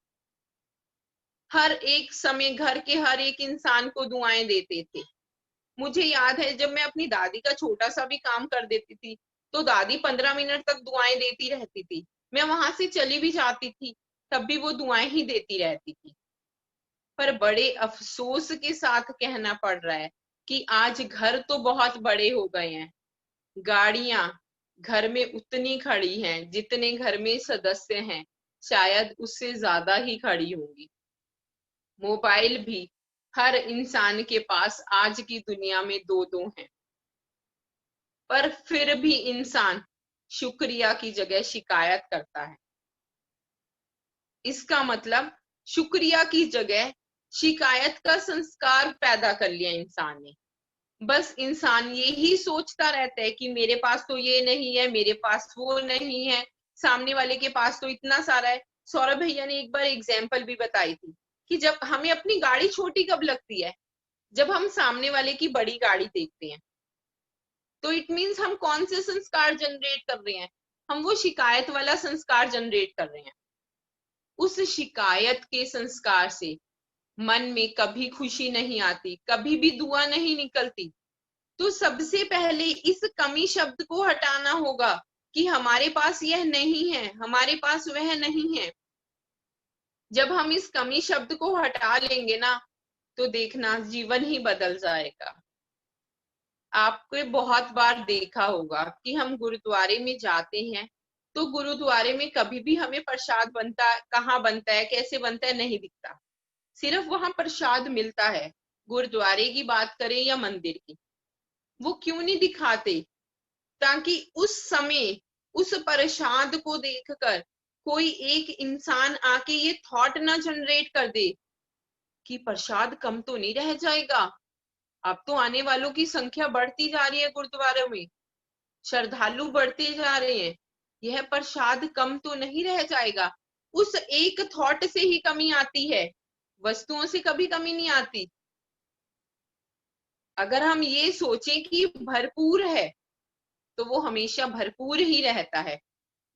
हर एक समय घर के हर एक इंसान को दुआएं देते थे। मुझे याद है जब मैं अपनी दादी का छोटा सा भी काम कर देती थी तो दादी 15 मिनट तक दुआएं देती रहती थी। मैं वहां से चली भी जाती थी तब भी वो दुआएं ही देती रहती थी। पर बड़े अफसोस के साथ कहना पड़ रहा है कि आज घर तो बहुत बड़े हो गए हैं। गाड़ियां घर में उतनी खड़ी हैं जितने घर में सदस्य हैं, शायद उससे ज्यादा ही खड़ी होंगी। मोबाइल भी हर इंसान के पास आज की दुनिया में दो दो हैं। पर फिर भी इंसान शुक्रिया की जगह शिकायत करता है। इसका मतलब शुक्रिया की जगह शिकायत का संस्कार पैदा कर लिया इंसान ने। बस इंसान यही सोचता रहता है कि मेरे पास तो ये नहीं है, मेरे पास वो नहीं है, सामने वाले के पास तो इतना सारा है। सौरभ भैया ने एक बार एग्जाम्पल भी बताई थी कि जब हमें अपनी गाड़ी छोटी कब लगती है, जब हम सामने वाले की बड़ी गाड़ी देखते हैं। तो इट मीन्स हम कौन से संस्कार जनरेट कर रहे हैं? हम वो शिकायत वाला संस्कार जनरेट कर रहे हैं। उस शिकायत के संस्कार से मन में कभी खुशी नहीं आती, कभी भी दुआ नहीं निकलती। तो सबसे पहले इस कमी शब्द को हटाना होगा कि हमारे पास यह नहीं है, हमारे पास वह नहीं है। जब हम इस कमी शब्द को हटा लेंगे ना, तो देखना जीवन ही बदल जाएगा। आपने बहुत बार देखा होगा कि हम गुरुद्वारे में जाते हैं तो गुरुद्वारे में कभी भी हमें प्रसाद बनता, कहाँ बनता है, कैसे बनता है, नहीं दिखता। सिर्फ वहां प्रसाद मिलता है। गुरुद्वारे की बात करें या मंदिर की, वो क्यों नहीं दिखाते? ताकि उस समय उस प्रसाद को देखकर कोई एक इंसान आके ये थॉट ना जनरेट कर दे कि प्रसाद कम तो नहीं रह जाएगा। अब तो आने वालों की संख्या बढ़ती जा रही है, गुरुद्वारों में श्रद्धालु बढ़ते जा रहे हैं, यह प्रसाद कम तो नहीं रह जाएगा। उस एक थॉट से ही कमी आती है, वस्तुओं से कभी कमी नहीं आती। अगर हम ये सोचें कि भरपूर है तो वो हमेशा भरपूर ही रहता है,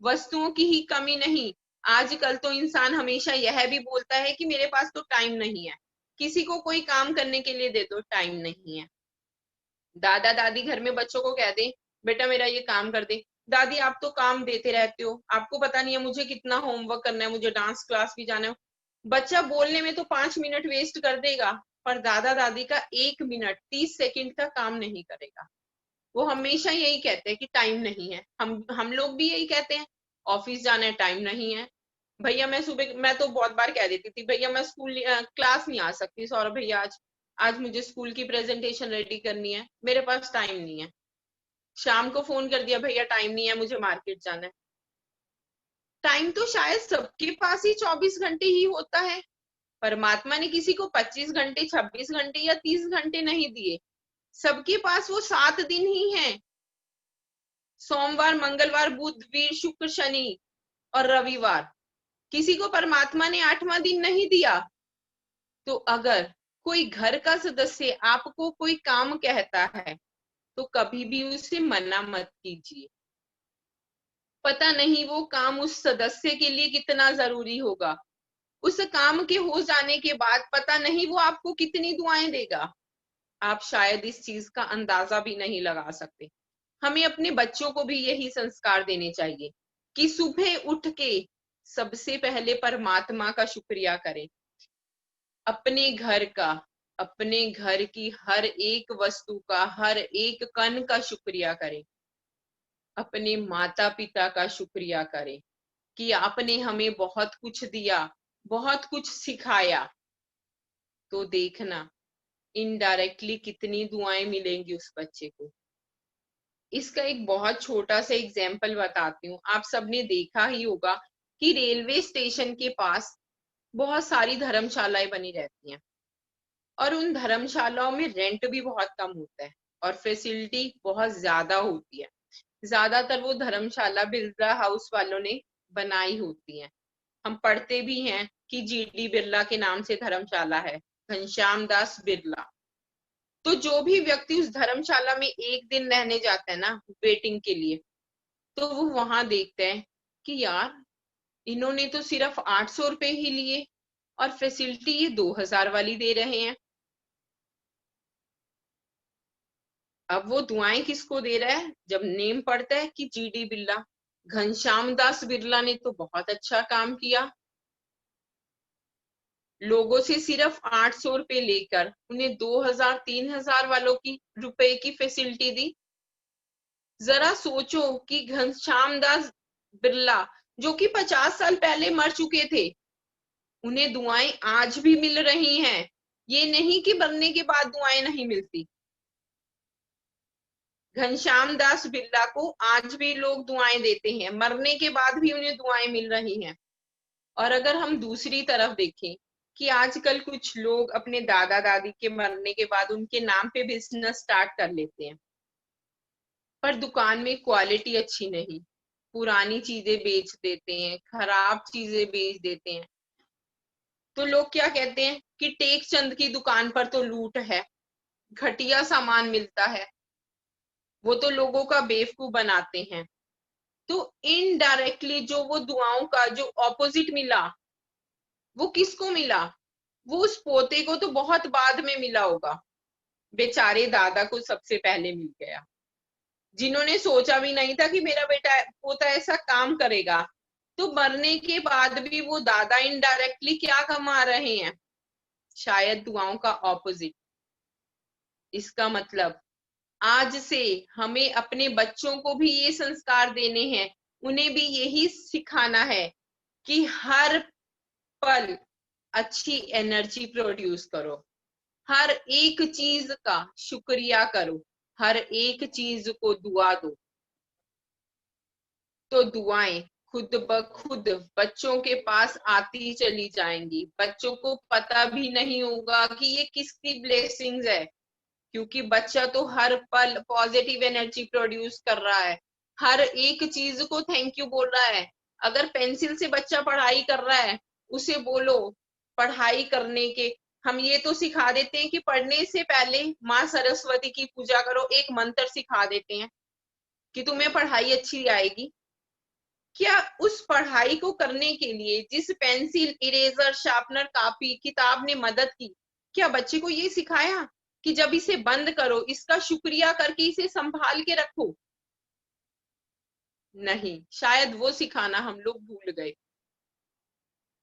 वस्तुओं की ही कमी नहीं। आजकल तो इंसान हमेशा यह भी बोलता है कि मेरे पास तो टाइम नहीं है। किसी को कोई काम करने के लिए दे दो, टाइम नहीं है। दादा दादी घर में बच्चों को कह दे बेटा मेरा ये काम कर दे, दादी आप तो काम देते रहते हो, आपको पता नहीं है मुझे कितना होमवर्क करना है, मुझे डांस क्लास भी जाना है। बच्चा बोलने में तो 5 मिनट वेस्ट कर देगा, पर दादा दादी का 1 मिनट 30 सेकंड का काम नहीं करेगा। वो हमेशा यही कहते हैं कि टाइम नहीं है। हम लोग भी यही कहते हैं, ऑफिस जाना है, टाइम नहीं है। भैया मैं तो बहुत बार कह देती थी भैया मैं स्कूल क्लास नहीं आ सकती सौरभ भैया, आज आज मुझे स्कूल की प्रेजेंटेशन रेडी करनी है, मेरे पास टाइम नहीं है। शाम को फोन कर दिया भैया टाइम नहीं है, मुझे मार्केट जाना है। टाइम तो शायद सबके पास ही 24 घंटे ही होता है। परमात्मा ने किसी को 25 घंटे, 26 घंटे या 30 घंटे नहीं दिए। सबके पास वो 7 दिन ही है, सोमवार मंगलवार बुध वीर शुक्र शनि और रविवार। किसी को परमात्मा ने 8वां दिन नहीं दिया। तो अगर कोई घर का सदस्य आपको कोई काम कहता है तो कभी भी उसे मना मत कीजिए। पता नहीं वो काम उस सदस्य के लिए कितना जरूरी होगा। उस काम के हो जाने के बाद पता नहीं वो आपको कितनी दुआएं देगा। आप शायद इस चीज का अंदाजा भी नहीं लगा सकते। हमें अपने बच्चों को भी यही संस्कार देने चाहिए कि सुबह उठ के सबसे पहले परमात्मा का शुक्रिया करें। अपने घर का, अपने घर की हर एक वस्तु का, हर एक कण का शुक्रिया करें। अपने माता पिता का शुक्रिया करें कि आपने हमें बहुत कुछ दिया, बहुत कुछ सिखाया। तो देखना इनडायरेक्टली कितनी दुआएं मिलेंगी उस बच्चे को। इसका एक बहुत छोटा सा एग्जाम्पल बताती हूँ। आप सबने देखा ही होगा कि रेलवे स्टेशन के पास बहुत सारी धर्मशालाएं बनी रहती हैं और उन धर्मशालाओं में रेंट भी बहुत कम होता है और फैसिलिटी बहुत ज्यादा होती है। ज्यादातर वो धर्मशाला बिरला हाउस वालों ने बनाई होती हैं। हम पढ़ते भी हैं कि जीडी बिरला के नाम से धर्मशाला है, घनश्याम दास बिरला। तो जो भी व्यक्ति उस धर्मशाला में एक दिन रहने जाता है ना वेटिंग के लिए, तो वो वहां देखते हैं कि यार इन्होंने तो सिर्फ 800 रुपए ही लिए और फैसिलिटी ये 2000 वाली दे रहे हैं। अब वो दुआएं किसको दे रहा है? जब नेम पड़ता है कि जीडी बिरला, घनश्याम दास बिरला ने तो बहुत अच्छा काम किया, लोगों से सिर्फ 800 रुपए लेकर उन्हें 2000 3000 वालों की रुपए की फैसिलिटी दी। जरा सोचो कि घनश्याम दास बिरला जो कि 50 साल पहले मर चुके थे, उन्हें दुआएं आज भी मिल रही हैं। ये नहीं कि मरने के बाद दुआएं नहीं मिलती। घनश्याम दास बिरला को आज भी लोग दुआएं देते हैं, मरने के बाद भी उन्हें दुआएं मिल रही हैं। और अगर हम दूसरी तरफ देखें कि आजकल कुछ लोग अपने दादा दादी के मरने के बाद उनके नाम पे बिजनेस स्टार्ट कर लेते हैं, पर दुकान में क्वालिटी अच्छी नहीं, पुरानी चीजें बेच देते हैं, खराब चीजें बेच देते हैं। तो लोग क्या कहते हैं कि टेक चंद की दुकान पर तो लूट है, घटिया सामान मिलता है, वो तो लोगों का बेवकूफ बनाते हैं। तो इनडायरेक्टली जो वो दुआओं का जो ऑपोजिट मिला, वो किसको मिला? वो उस पोते को तो बहुत बाद में मिला होगा, बेचारे दादा को सबसे पहले मिल गया, जिन्होंने सोचा भी नहीं था कि मेरा बेटा पोता ऐसा काम करेगा। तो मरने के बाद भी वो दादा इनडायरेक्टली क्या कमा रहे हैं? शायद दुआओं का ऑपोजिट। इसका मतलब आज से हमें अपने बच्चों को भी ये संस्कार देने हैं, उन्हें भी यही सिखाना है कि हर पल अच्छी एनर्जी प्रोड्यूस करो, हर एक चीज का शुक्रिया करो, हर एक चीज को दुआ दो। तो दुआएं खुद ब खुद बच्चों के पास आती चली जाएंगी। बच्चों को पता भी नहीं होगा कि ये किसकी ब्लेसिंग्स है, क्योंकि बच्चा तो हर पल पॉजिटिव एनर्जी प्रोड्यूस कर रहा है, हर एक चीज को थैंक यू बोल रहा है। अगर पेंसिल से बच्चा पढ़ाई कर रहा है, उसे बोलो पढ़ाई करने के, हम ये तो सिखा देते हैं कि पढ़ने से पहले माँ सरस्वती की पूजा करो, एक मंत्र सिखा देते हैं कि तुम्हें पढ़ाई अच्छी आएगी। क्या उस पढ़ाई को करने के लिए जिस पेंसिल इरेजर शार्पनर कॉपी किताब ने मदद की, क्या बच्चे को ये सिखाया कि जब इसे बंद करो इसका शुक्रिया करके इसे संभाल के रखो? नहीं, शायद वो सिखाना हम लोग भूल गए।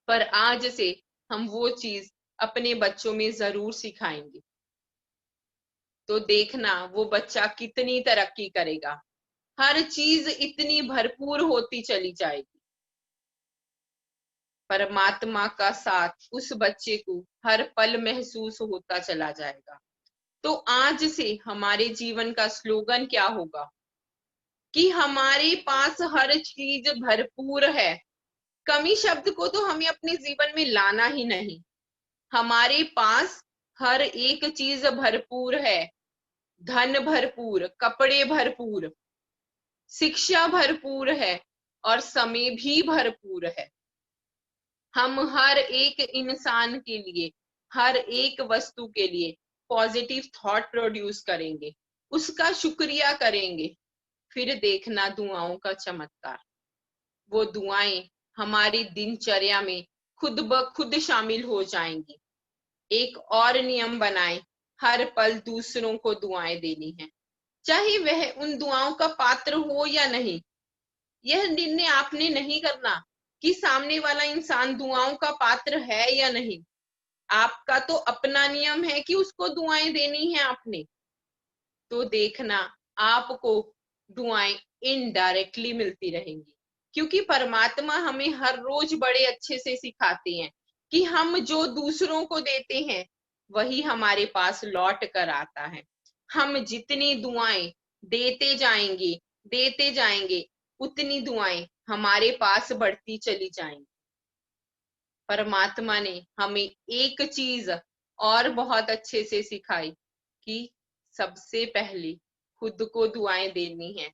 पर आज से हम वो चीज अपने बच्चों में जरूर सिखाएंगे। तो देखना वो बच्चा कितनी तरक्की करेगा, हर चीज इतनी भरपूर होती चली जाएगी। परमात्मा का साथ उस बच्चे को हर पल महसूस होता चला जाएगा। तो आज से हमारे जीवन का स्लोगन क्या होगा कि हमारे पास हर चीज भरपूर है। कमी शब्द को तो हमें अपने जीवन में लाना ही नहीं। हमारे पास हर एक चीज भरपूर है, धन भरपूर, कपड़े भरपूर, शिक्षा भरपूर है और समय भी भरपूर है। हम हर एक इंसान के लिए हर एक वस्तु के लिए पॉजिटिव थॉट प्रोड्यूस करेंगे, उसका शुक्रिया करेंगे, फिर देखना दुआओं का चमत्कार। वो दुआएं हमारी दिनचर्या में खुद ब खुद शामिल हो जाएंगी। एक और नियम बनाएं, हर पल दूसरों को दुआएं देनी है, चाहे वह उन दुआओं का पात्र हो या नहीं। यह निर्णय आपने नहीं करना कि सामने वाला इंसान दुआओं का पात्र है या नहीं। आपका तो अपना नियम है कि उसको दुआएं देनी है आपने। तो देखना आपको दुआएं इनडायरेक्टली मिलती रहेंगी, क्योंकि परमात्मा हमें हर रोज बड़े अच्छे से सिखाते हैं कि हम जो दूसरों को देते हैं वही हमारे पास लौट कर आता है। हम जितनी दुआएं देते जाएंगे उतनी दुआएं हमारे पास बढ़ती चली जाएंगी। परमात्मा ने हमें एक चीज और बहुत अच्छे से सिखाई कि सबसे पहले खुद को दुआएं देनी है।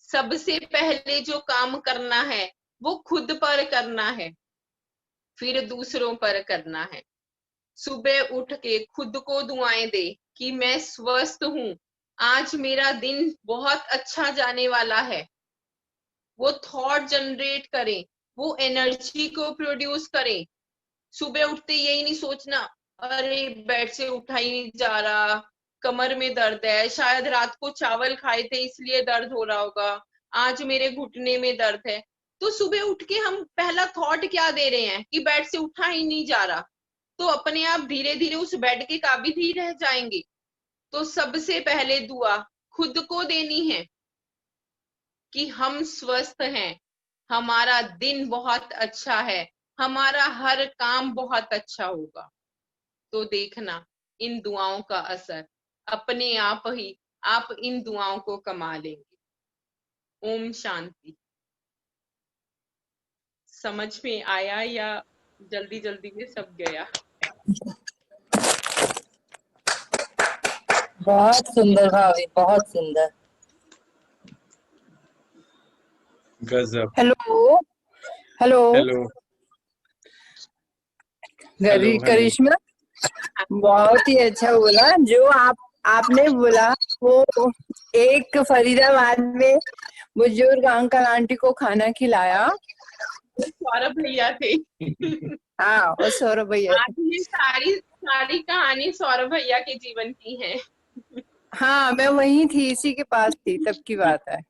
सबसे पहले जो काम करना है वो खुद पर करना है, फिर दूसरों पर करना है। सुबह उठ के खुद को दुआएं दे कि मैं स्वस्थ हूं, आज मेरा दिन बहुत अच्छा जाने वाला है। वो थॉट जनरेट करें, वो एनर्जी को प्रोड्यूस करें। सुबह उठते यही नहीं सोचना अरे बेड से उठा ही नहीं जा रहा, कमर में दर्द है, शायद रात को चावल खाए थे इसलिए दर्द हो रहा होगा, आज मेरे घुटने में दर्द है। तो सुबह उठ के हम पहला थॉट क्या दे रहे हैं कि बेड से उठा ही नहीं जा रहा, तो अपने आप धीरे धीरे उस बेड के काबिज ही रह जाएंगे। तो सबसे पहले दुआ खुद को देनी है कि हम स्वस्थ हैं, हमारा दिन बहुत अच्छा है, हमारा हर काम बहुत अच्छा होगा। तो देखना इन दुआओं का असर अपने आप ही आप इन दुआओं को कमा लेंगे। ओम शांति। समझ में आया या जल्दी जल्दी में सब गया? बहुत सुंदर भाभी, बहुत सुंदर। गजब। हेलो हेलो हेलो हेलो करिश्मा, बहुत ही अच्छा बोला जो आपने बोला। वो एक फरीदाबाद में बुजुर्ग अंकल आंटी को खाना खिलाया। सौरभ भैया थे। हाँ, वो सौरभ भैया। आज ये सारी सारी कहानी सौरभ भैया के जीवन की है। हाँ, मैं वहीं थी, इसी के पास थी, तब की बात है।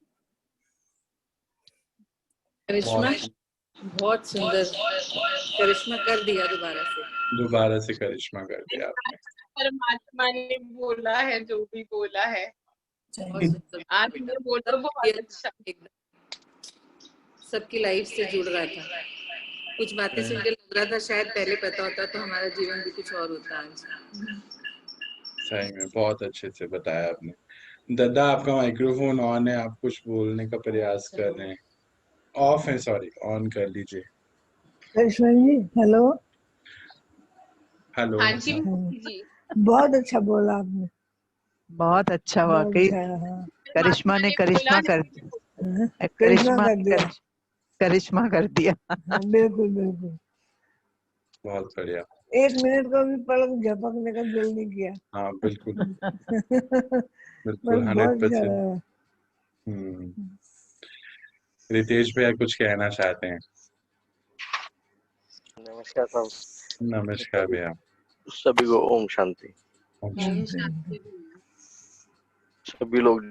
करिश्मा बहुत सुंदर। करिश्मा कर दिया दोबारा से करिश्मा कर दिया आपने। परमात्मा ने बोला है जो भी बोला है, आज मैं बोलो बहुत अच्छा। सबकी लाइफ से जुड़ रहा था। कुछ बातें सुन के लग रहा था शायद पहले पता होता तो हमारा जीवन भी कुछ और होता आज। सही में बहुत अच्छे से बताया आपने। दादा आपका माइक्रोफोन ऑन है, आप कुछ बोलने का प्रयास कर रहे हैं। ऑफ है, सॉरी, ऑन कर लीजिए। करिश्मा जी हेलो। हेलो। हाँ जी जी, बहुत अच्छा बोला आपने, बहुत अच्छा वाकई। करिश्मा ने करिश्मा कर करिश्मा कर दिया। हाँ, बिल्कुल बिल्कुल। बहुत बढ़िया। 1 मिनट को भी पलक झपकने का दिल नहीं किया। हाँ बिल्कुल बिल्कुल, बहुत 100%। रितेश भैया कुछ कहना चाहते हैं? नमस्कार साहब। नमस्कार भैया। सभी को ओम शांति। ओम ओम शांति। शांति। सभी लोग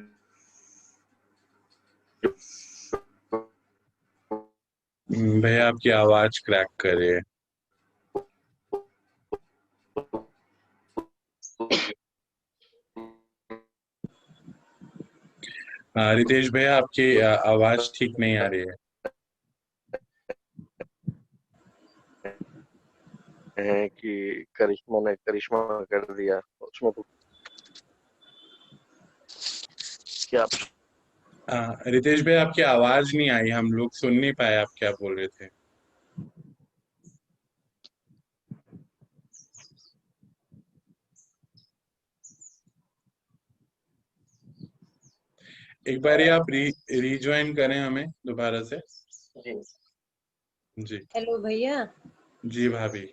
भैया आपकी आवाज क्रैक कर रही है। रितेश भैया आपकी आवाज ठीक नहीं आ रही है। है कि करिश्मा ने करिश्मा कर दिया, उसमें तो क्या रितेश भैया आपकी आवाज नहीं आई, हम लोग सुन नहीं पाए आप क्या बोल रहे थे। एक बार आप रीज्वाइन करें हमें दोबारा से। जी जी हेलो भैया। जी भाभी।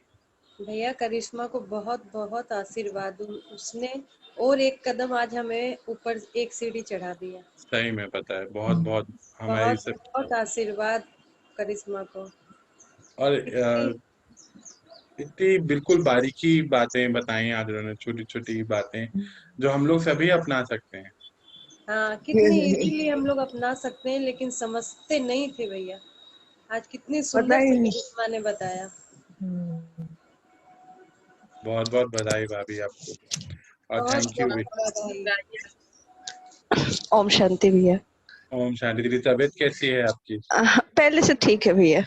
भैया करिश्मा को बहुत बहुत आशीर्वाद, उसने और एक कदम आज हमें ऊपर एक सीढ़ी चढ़ा दिया। सही में पता है, बहुत बहुत हमारी बहुत सब। बहुत आशीर्वाद करिश्मा को। और इतनी इतनी बिल्कुल बारीकी बातें बताई आज उन्होंने, छोटी छोटी बातें जो हम लोग सभी अपना सकते हैं। हाँ, कितनी इजीली हम लोग अपना सकते हैं, लेकिन समझते नहीं थे भैया। आज कितनी पता सुंदर ही से नहीं। करिश्मा ने बताया। बहुत बहुत बधाई भाभी आपको, और बहुत थैंक यू भी। बहुत बधाई। ओम शांति भैया। ओम शांति दीदी, तबीयत कैसी है आपकी? पहले से ठीक है भैया,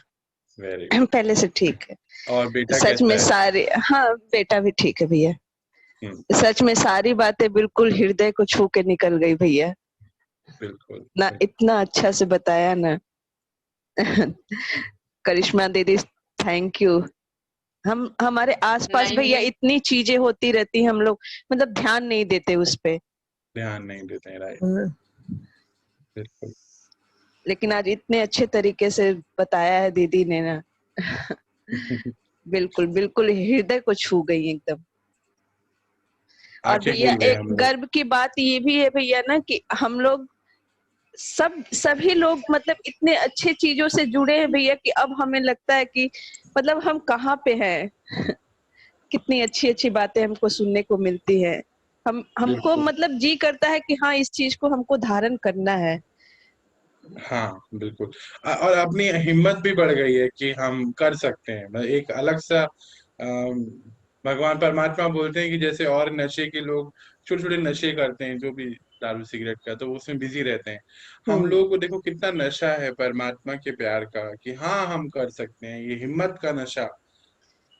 वेरी पहले से ठीक है। और बेटा सच कैसा में है? सारे, हाँ बेटा भी ठीक है भैया। सच में सारी बातें बिल्कुल हृदय को छू के निकल गई भैया। बिल्कुल ना इतना अच्छा से बताया ना। करिश्मा दीदी थैंक यू। हम हमारे आसपास नहीं भैया नहीं, इतनी चीजें होती रहती, हम लोग मतलब ध्यान नहीं देते उस पे, ध्यान नहीं देते हैं, राइट। बिल्कुल लेकिन आज इतने अच्छे तरीके से बताया है दीदी ने ना। बिल्कुल बिल्कुल हृदय को छू गई एकदम। और आंखें भैया खुल गए एक हम लोग। गर्व की बात ये भी है भैया ना कि हम लोग सभी लोग मतलब इतने अच्छे चीजों से जुड़े हैं भैया कि अब हमें लगता है कि मतलब हम कहाँ पे हैं। कितनी अच्छी अच्छी बातें हमको सुनने को मिलती है। हमको बिल्कुल मतलब जी करता है कि हाँ इस चीज को हमको धारण करना है। हाँ बिल्कुल। और अपनी हिम्मत भी बढ़ गई है कि हम कर सकते हैं। मतलब एक अलग सा भगवान परमात्मा बोलते हैं कि जैसे और नशे के लोग छोटे छोटे नशे करते हैं, जो भी दारू सिगरेट का, तो वो उसमें बिजी रहते हैं। हम लोगों को देखो कितना नशा है परमात्मा के प्यार का, कि हाँ हम कर सकते हैं। ये हिम्मत का नशा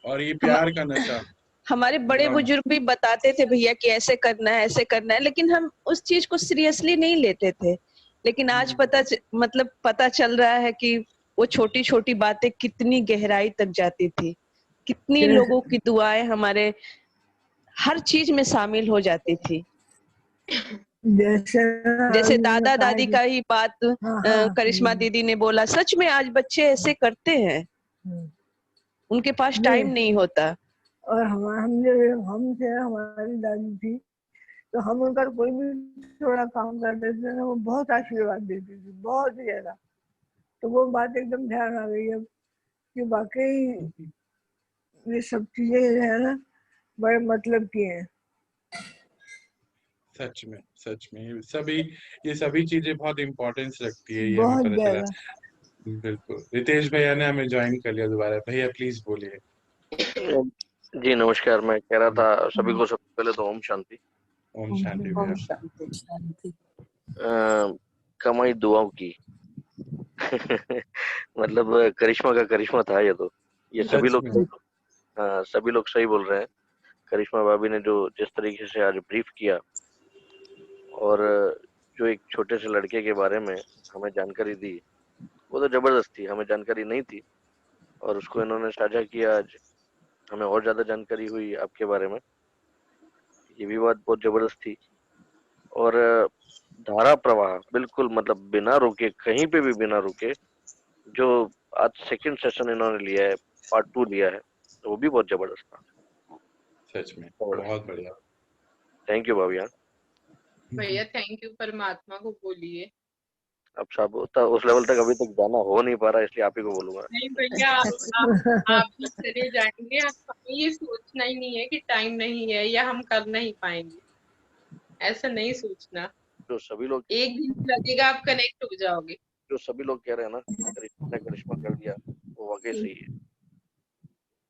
और ये हम प्यार का नशा हमारे बड़े बड़ा। बुजुर्ग भी बताते थे भैया कि ऐसे करना है ऐसे करना है, लेकिन हम उस चीज को सीरियसली नहीं लेते थे। लेकिन आज मतलब पता चल रहा है कि वो छोटी छोटी बातें कितनी गहराई तक जाती थी, कितनी लोगों की दुआएं हमारे हर चीज में शामिल हो जाती थी। जैसे दादा दादी का ही बात करिश्मा दीदी ने बोला, सच में आज बच्चे ऐसे करते हैं, उनके पास टाइम नहीं होता। और हमसे हमारी दादी थी, तो हम उनका कोई भी थोड़ा काम करते थे ना, वो बहुत आशीर्वाद देती थी, बहुत ही ज्यादा। तो वो बात एकदम ध्यान आ गई अब कि वाकई ये सब चीजें जो है ना बड़े मतलब की हैं। सच में ये सभी चीजें बहुत इम्पोर्टेंस रखती है, ये हमें बहुत पता चला। ज्यादा। बिल्कुल। रितेश भैया ने हमें ज्वाइन कर लिया दोबारा। भैया प्लीज बोलिए। जी नमस्कार। मैं कह रहा था सभी को, सबसे पहले तो ओम शांति। ओम शांति भैया। कमाई दुआओं की। मतलब करिश्मा का करिश्मा था ये तो। ये सभी सच लोग में सभी लोग सही बोल रहे हैं। करिश्मा भाभी ने जो जिस तरीके से आज ब्रीफ किया, और जो एक छोटे से लड़के के बारे में हमें जानकारी दी, वो तो जबरदस्त थी। हमें जानकारी नहीं थी और उसको इन्होंने साझा किया। आज हमें और ज्यादा जानकारी हुई आपके बारे में। ये भी बात बहुत जबरदस्त थी। और धारा प्रवाह बिल्कुल, मतलब बिना रुके, कहीं पे भी बिना रुके, जो आज सेकंड सेशन इन्होंने लिया है, पार्ट 2 लिया है, तो वो भी बहुत जबरदस्त था। सच में बहुत बढ़िया। थैंक यू भाभी। भैया थैंक यू परमात्मा को बोलिए। अब साहब उस लेवल तक अभी तक जाना हो नहीं पा रहा, इसलिए आप ही को बोलूंगा। नहीं भैया, आप भी चले जाएंगे। हमें ये सोचना ही नहीं है कि टाइम नहीं है या हम कर नहीं पाएंगे, ऐसा नहीं सोचना। जो सभी लोग एक दिन लगेगा, आप कनेक्ट हो जाओगे। जो सभी लोग कह रहे हैं ना करिश्मा ने करिश्मा कर दिया, वो वाकई सही है।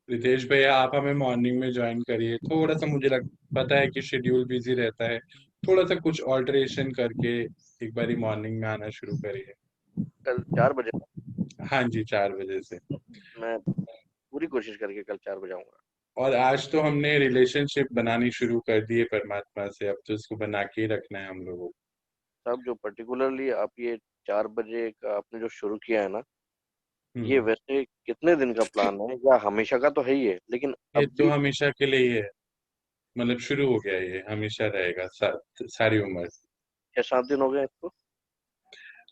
रितेश भैया आप हमें मॉर्निंग में ज्वाइन करिए। थोड़ा सा मुझे पता है कि शेड्यूल बिजी रहता है, थोड़ा सा कुछ ऑल्टरेशन करके एक बारी मॉर्निंग में आना शुरू करिए। कल 4 बजे हाँ जी, 4 बजे से मैं पूरी कोशिश करके कल 4 बजे आऊंगा। और आज तो हमने रिलेशनशिप बनानी शुरू कर दी है परमात्मा से, अब तो इसको बना के ही रखना है हम लोगों को। साहब जो पर्टिकुलरली आप ये 4 बजे का आपने जो शुरू किया है ना, ये वैसे कितने दिन का प्लान है, या हमेशा का तो है ही है, लेकिन ये अब तो भी हमेशा के लिए ही है, मतलब शुरू हो गया, ये हमेशा रहेगा सारी उम्र। 6-7 दिन हो गए इसको।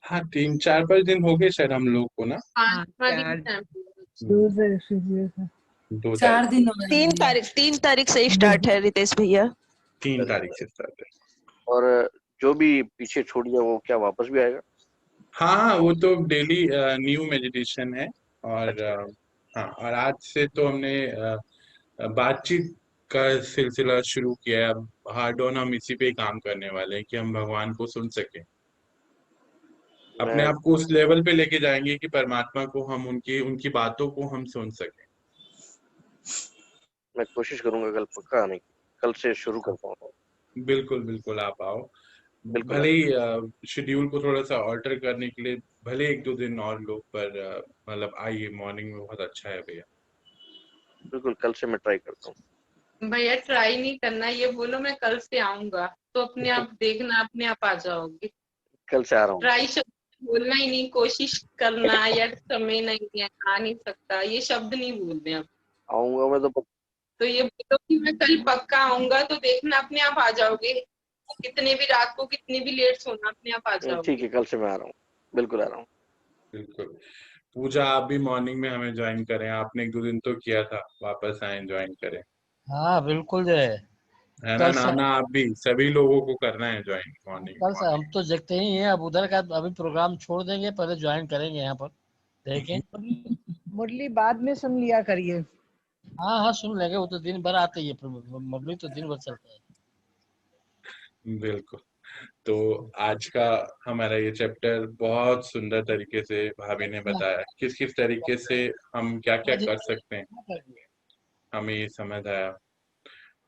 हाँ 3-4-5 दिन हो गए शायद हम लोग को ना। 5वां दिन है। दूर से शुक्रिया था। 2 4 तारीख दिन हो गए भैया। 3 तारीख से ही स्टार्ट है रितेश भैया। 3 तारीख से स्टार्ट है। और जो भी पीछे छूट गया वो क्या वापस भी आएगा? हाँ, वो तो डेली न्यू मेडिटेशन है। और हाँ, और आज से तो हमने बातचीत का सिलसिला शुरू किया है। अब हार्ड ऑन हम इसी पे ही काम करने वाले हैं कि हम भगवान को सुन सके, अपने मैं आप को उस लेवल पे लेके जाएंगे कि परमात्मा को हम उनकी उनकी बातों को हम सुन सके। मैं कोशिश करूंगा कल पक्का आने की, कल से शुरू करता हूँ। बिल्कुल बिल्कुल, आप आओ। बिल्कुल भले ही शेड्यूल को थोड़ा सा ऑल्टर करने के लिए भले 1-2 दिन और लो, पर मतलब आइए, मॉर्निंग में बहुत अच्छा है भैया। बिल्कुल, कल से मैं ट्राई करता हूँ। भैया ट्राई नहीं करना, ये बोलो मैं कल से आऊंगा, तो अपने आप देखना, अपने आप आ जाओगे। कल से आ रहा हूँ। ट्राई शब्द बोलना ही नहीं, कोशिश करना या समय नहीं है, आ नहीं सकता, ये शब्द नहीं बोलने अब। आऊंगा मैं तो ये बोलो कि मैं कल पक्का आऊंगा, तो देखना अपने आप आ जाओगे। कितने भी रात को कितनी भी लेट सोना, अपने आप आ जाओगे। ठीक है, कल से मैं आ रहा हूँ, बिल्कुल आ रहा हूँ। बिल्कुल। पूजा, आप भी मॉर्निंग में हमें ज्वाइन करें। आपने 1-2 दिन तो किया था, वापस आए, ज्वाइन करें। हाँ बिल्कुल जो है ना कल से। नाना, आप भी सभी लोगों को करना है ज्वाइन मॉर्निंग। कल से हम तो देखते ही हैं, अब उधर का अभी प्रोग्राम छोड़ देंगे, पहले ज्वाइन करेंगे यहाँ पर, देखें। मुरली बाद में सुन लिया करिए। हाँ हाँ सुन लेंगे, वो तो दिन भर आते ही है, मुरली तो दिन भर चलता है। बिल्कुल। तो आज का हमारा ये चैप्टर बहुत सुंदर तरीके से भाभी ने बताया, किस किस तरीके से हम क्या क्या कर सकते हैं, हमें ये समझ आया।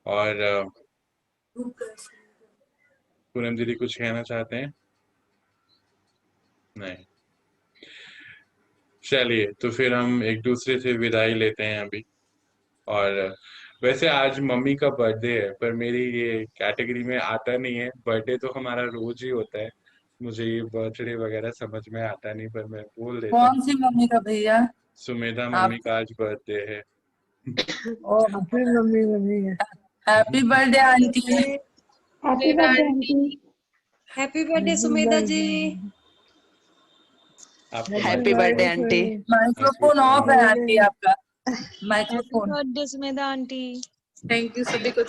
और पूनम दीदी कुछ कहना चाहते हैं? नहीं। चलिए, तो फिर हम एक दूसरे से विदाई लेते हैं अभी। और वैसे आज मम्मी का बर्थडे है, पर मेरी ये कैटेगरी में आता नहीं है। बर्थडे तो हमारा रोज ही होता है, मुझे ये बर्थडे वगैरह समझ में आता नहीं, पर मैं बोल देता हूँ। कौन सी मम्मी का भैया? सुमेधा आप मम्मी का आज बर्थडे है। ओ, फिर मम्मी है। Happy birthday aunty. Happy birthday aunty. Happy birthday Sumedha ji. Happy birthday aunty. Microphone off है आंटी आपका, happy microphone. Birthday Sumedha aunty. Thank you सभी को,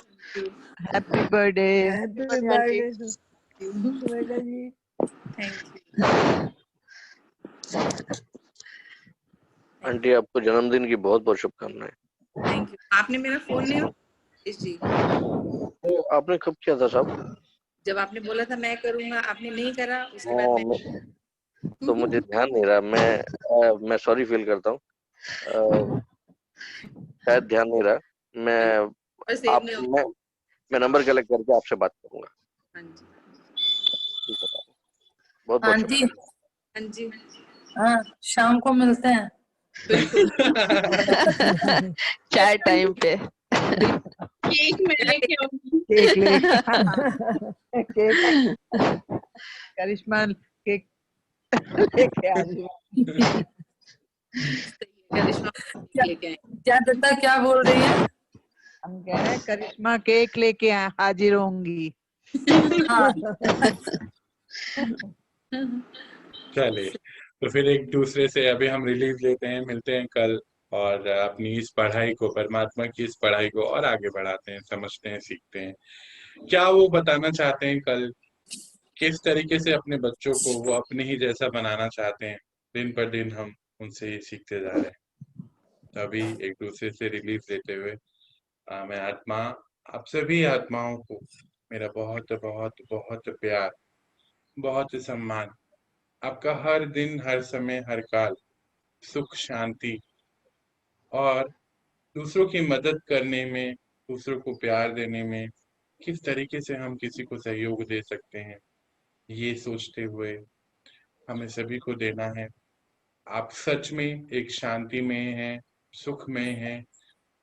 happy birthday. Happy birthday Sumedha ji. Thank you. Aunty, आपको जन्मदिन की बहुत बहुत शुभकामनाएं। Thank you. आपने मेरा फोन नहीं उठाया जी? तो आपने कब किया था साहब? जब आपने बोला था मैं करूंगा, आपने नहीं करा, उसके बाद हाँ, तो मुझे ध्यान नहीं रहा। मैं सॉरी फील करता हूँ, शायद ध्यान नहीं रहा। मैं नंबर कलेक्ट करके आपसे बात करूंगा। हाँ जी, ठीक है, बहुत बहुत आंटी, शुक्रिया। हाँ जी, हाँ शाम को मिलते हैं। बिल्कुल। चाय टाइम पे। केक मैं लेके आऊंगी। केक केक करिश्मा केक लेके आ रही करिश्मा लेके आए। क्या दत्ता, क्या बोल रही है? हम कह रहे हैं करिश्मा केक लेके हाजिर होंगी। हाँ। चलिए, तो फिर एक दूसरे से अभी हम रिलीव लेते हैं, मिलते हैं कल, और अपनी इस पढ़ाई को, परमात्मा की इस पढ़ाई को और आगे बढ़ाते हैं, समझते हैं, सीखते हैं। क्या वो बताना चाहते हैं कल, किस तरीके से अपने बच्चों को वो अपने ही जैसा बनाना चाहते हैं, दिन पर दिन हम उनसे ही सीखते जा रहे हैं। तभी एक दूसरे से रिलीफ लेते हुए मैं आप सभी आत्माओं को मेरा बहुत बहुत बहुत प्यार, बहुत सम्मान। आपका हर दिन, हर समय, हर काल सुख, शांति और दूसरों की मदद करने में, दूसरों को प्यार देने में किस तरीके से हम किसी को सहयोग दे सकते हैं, ये सोचते हुए हमें सभी को देना है। आप सच में एक शांति में हैं, सुख में हैं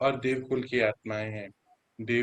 और देवकुल की आत्माएं हैं। देव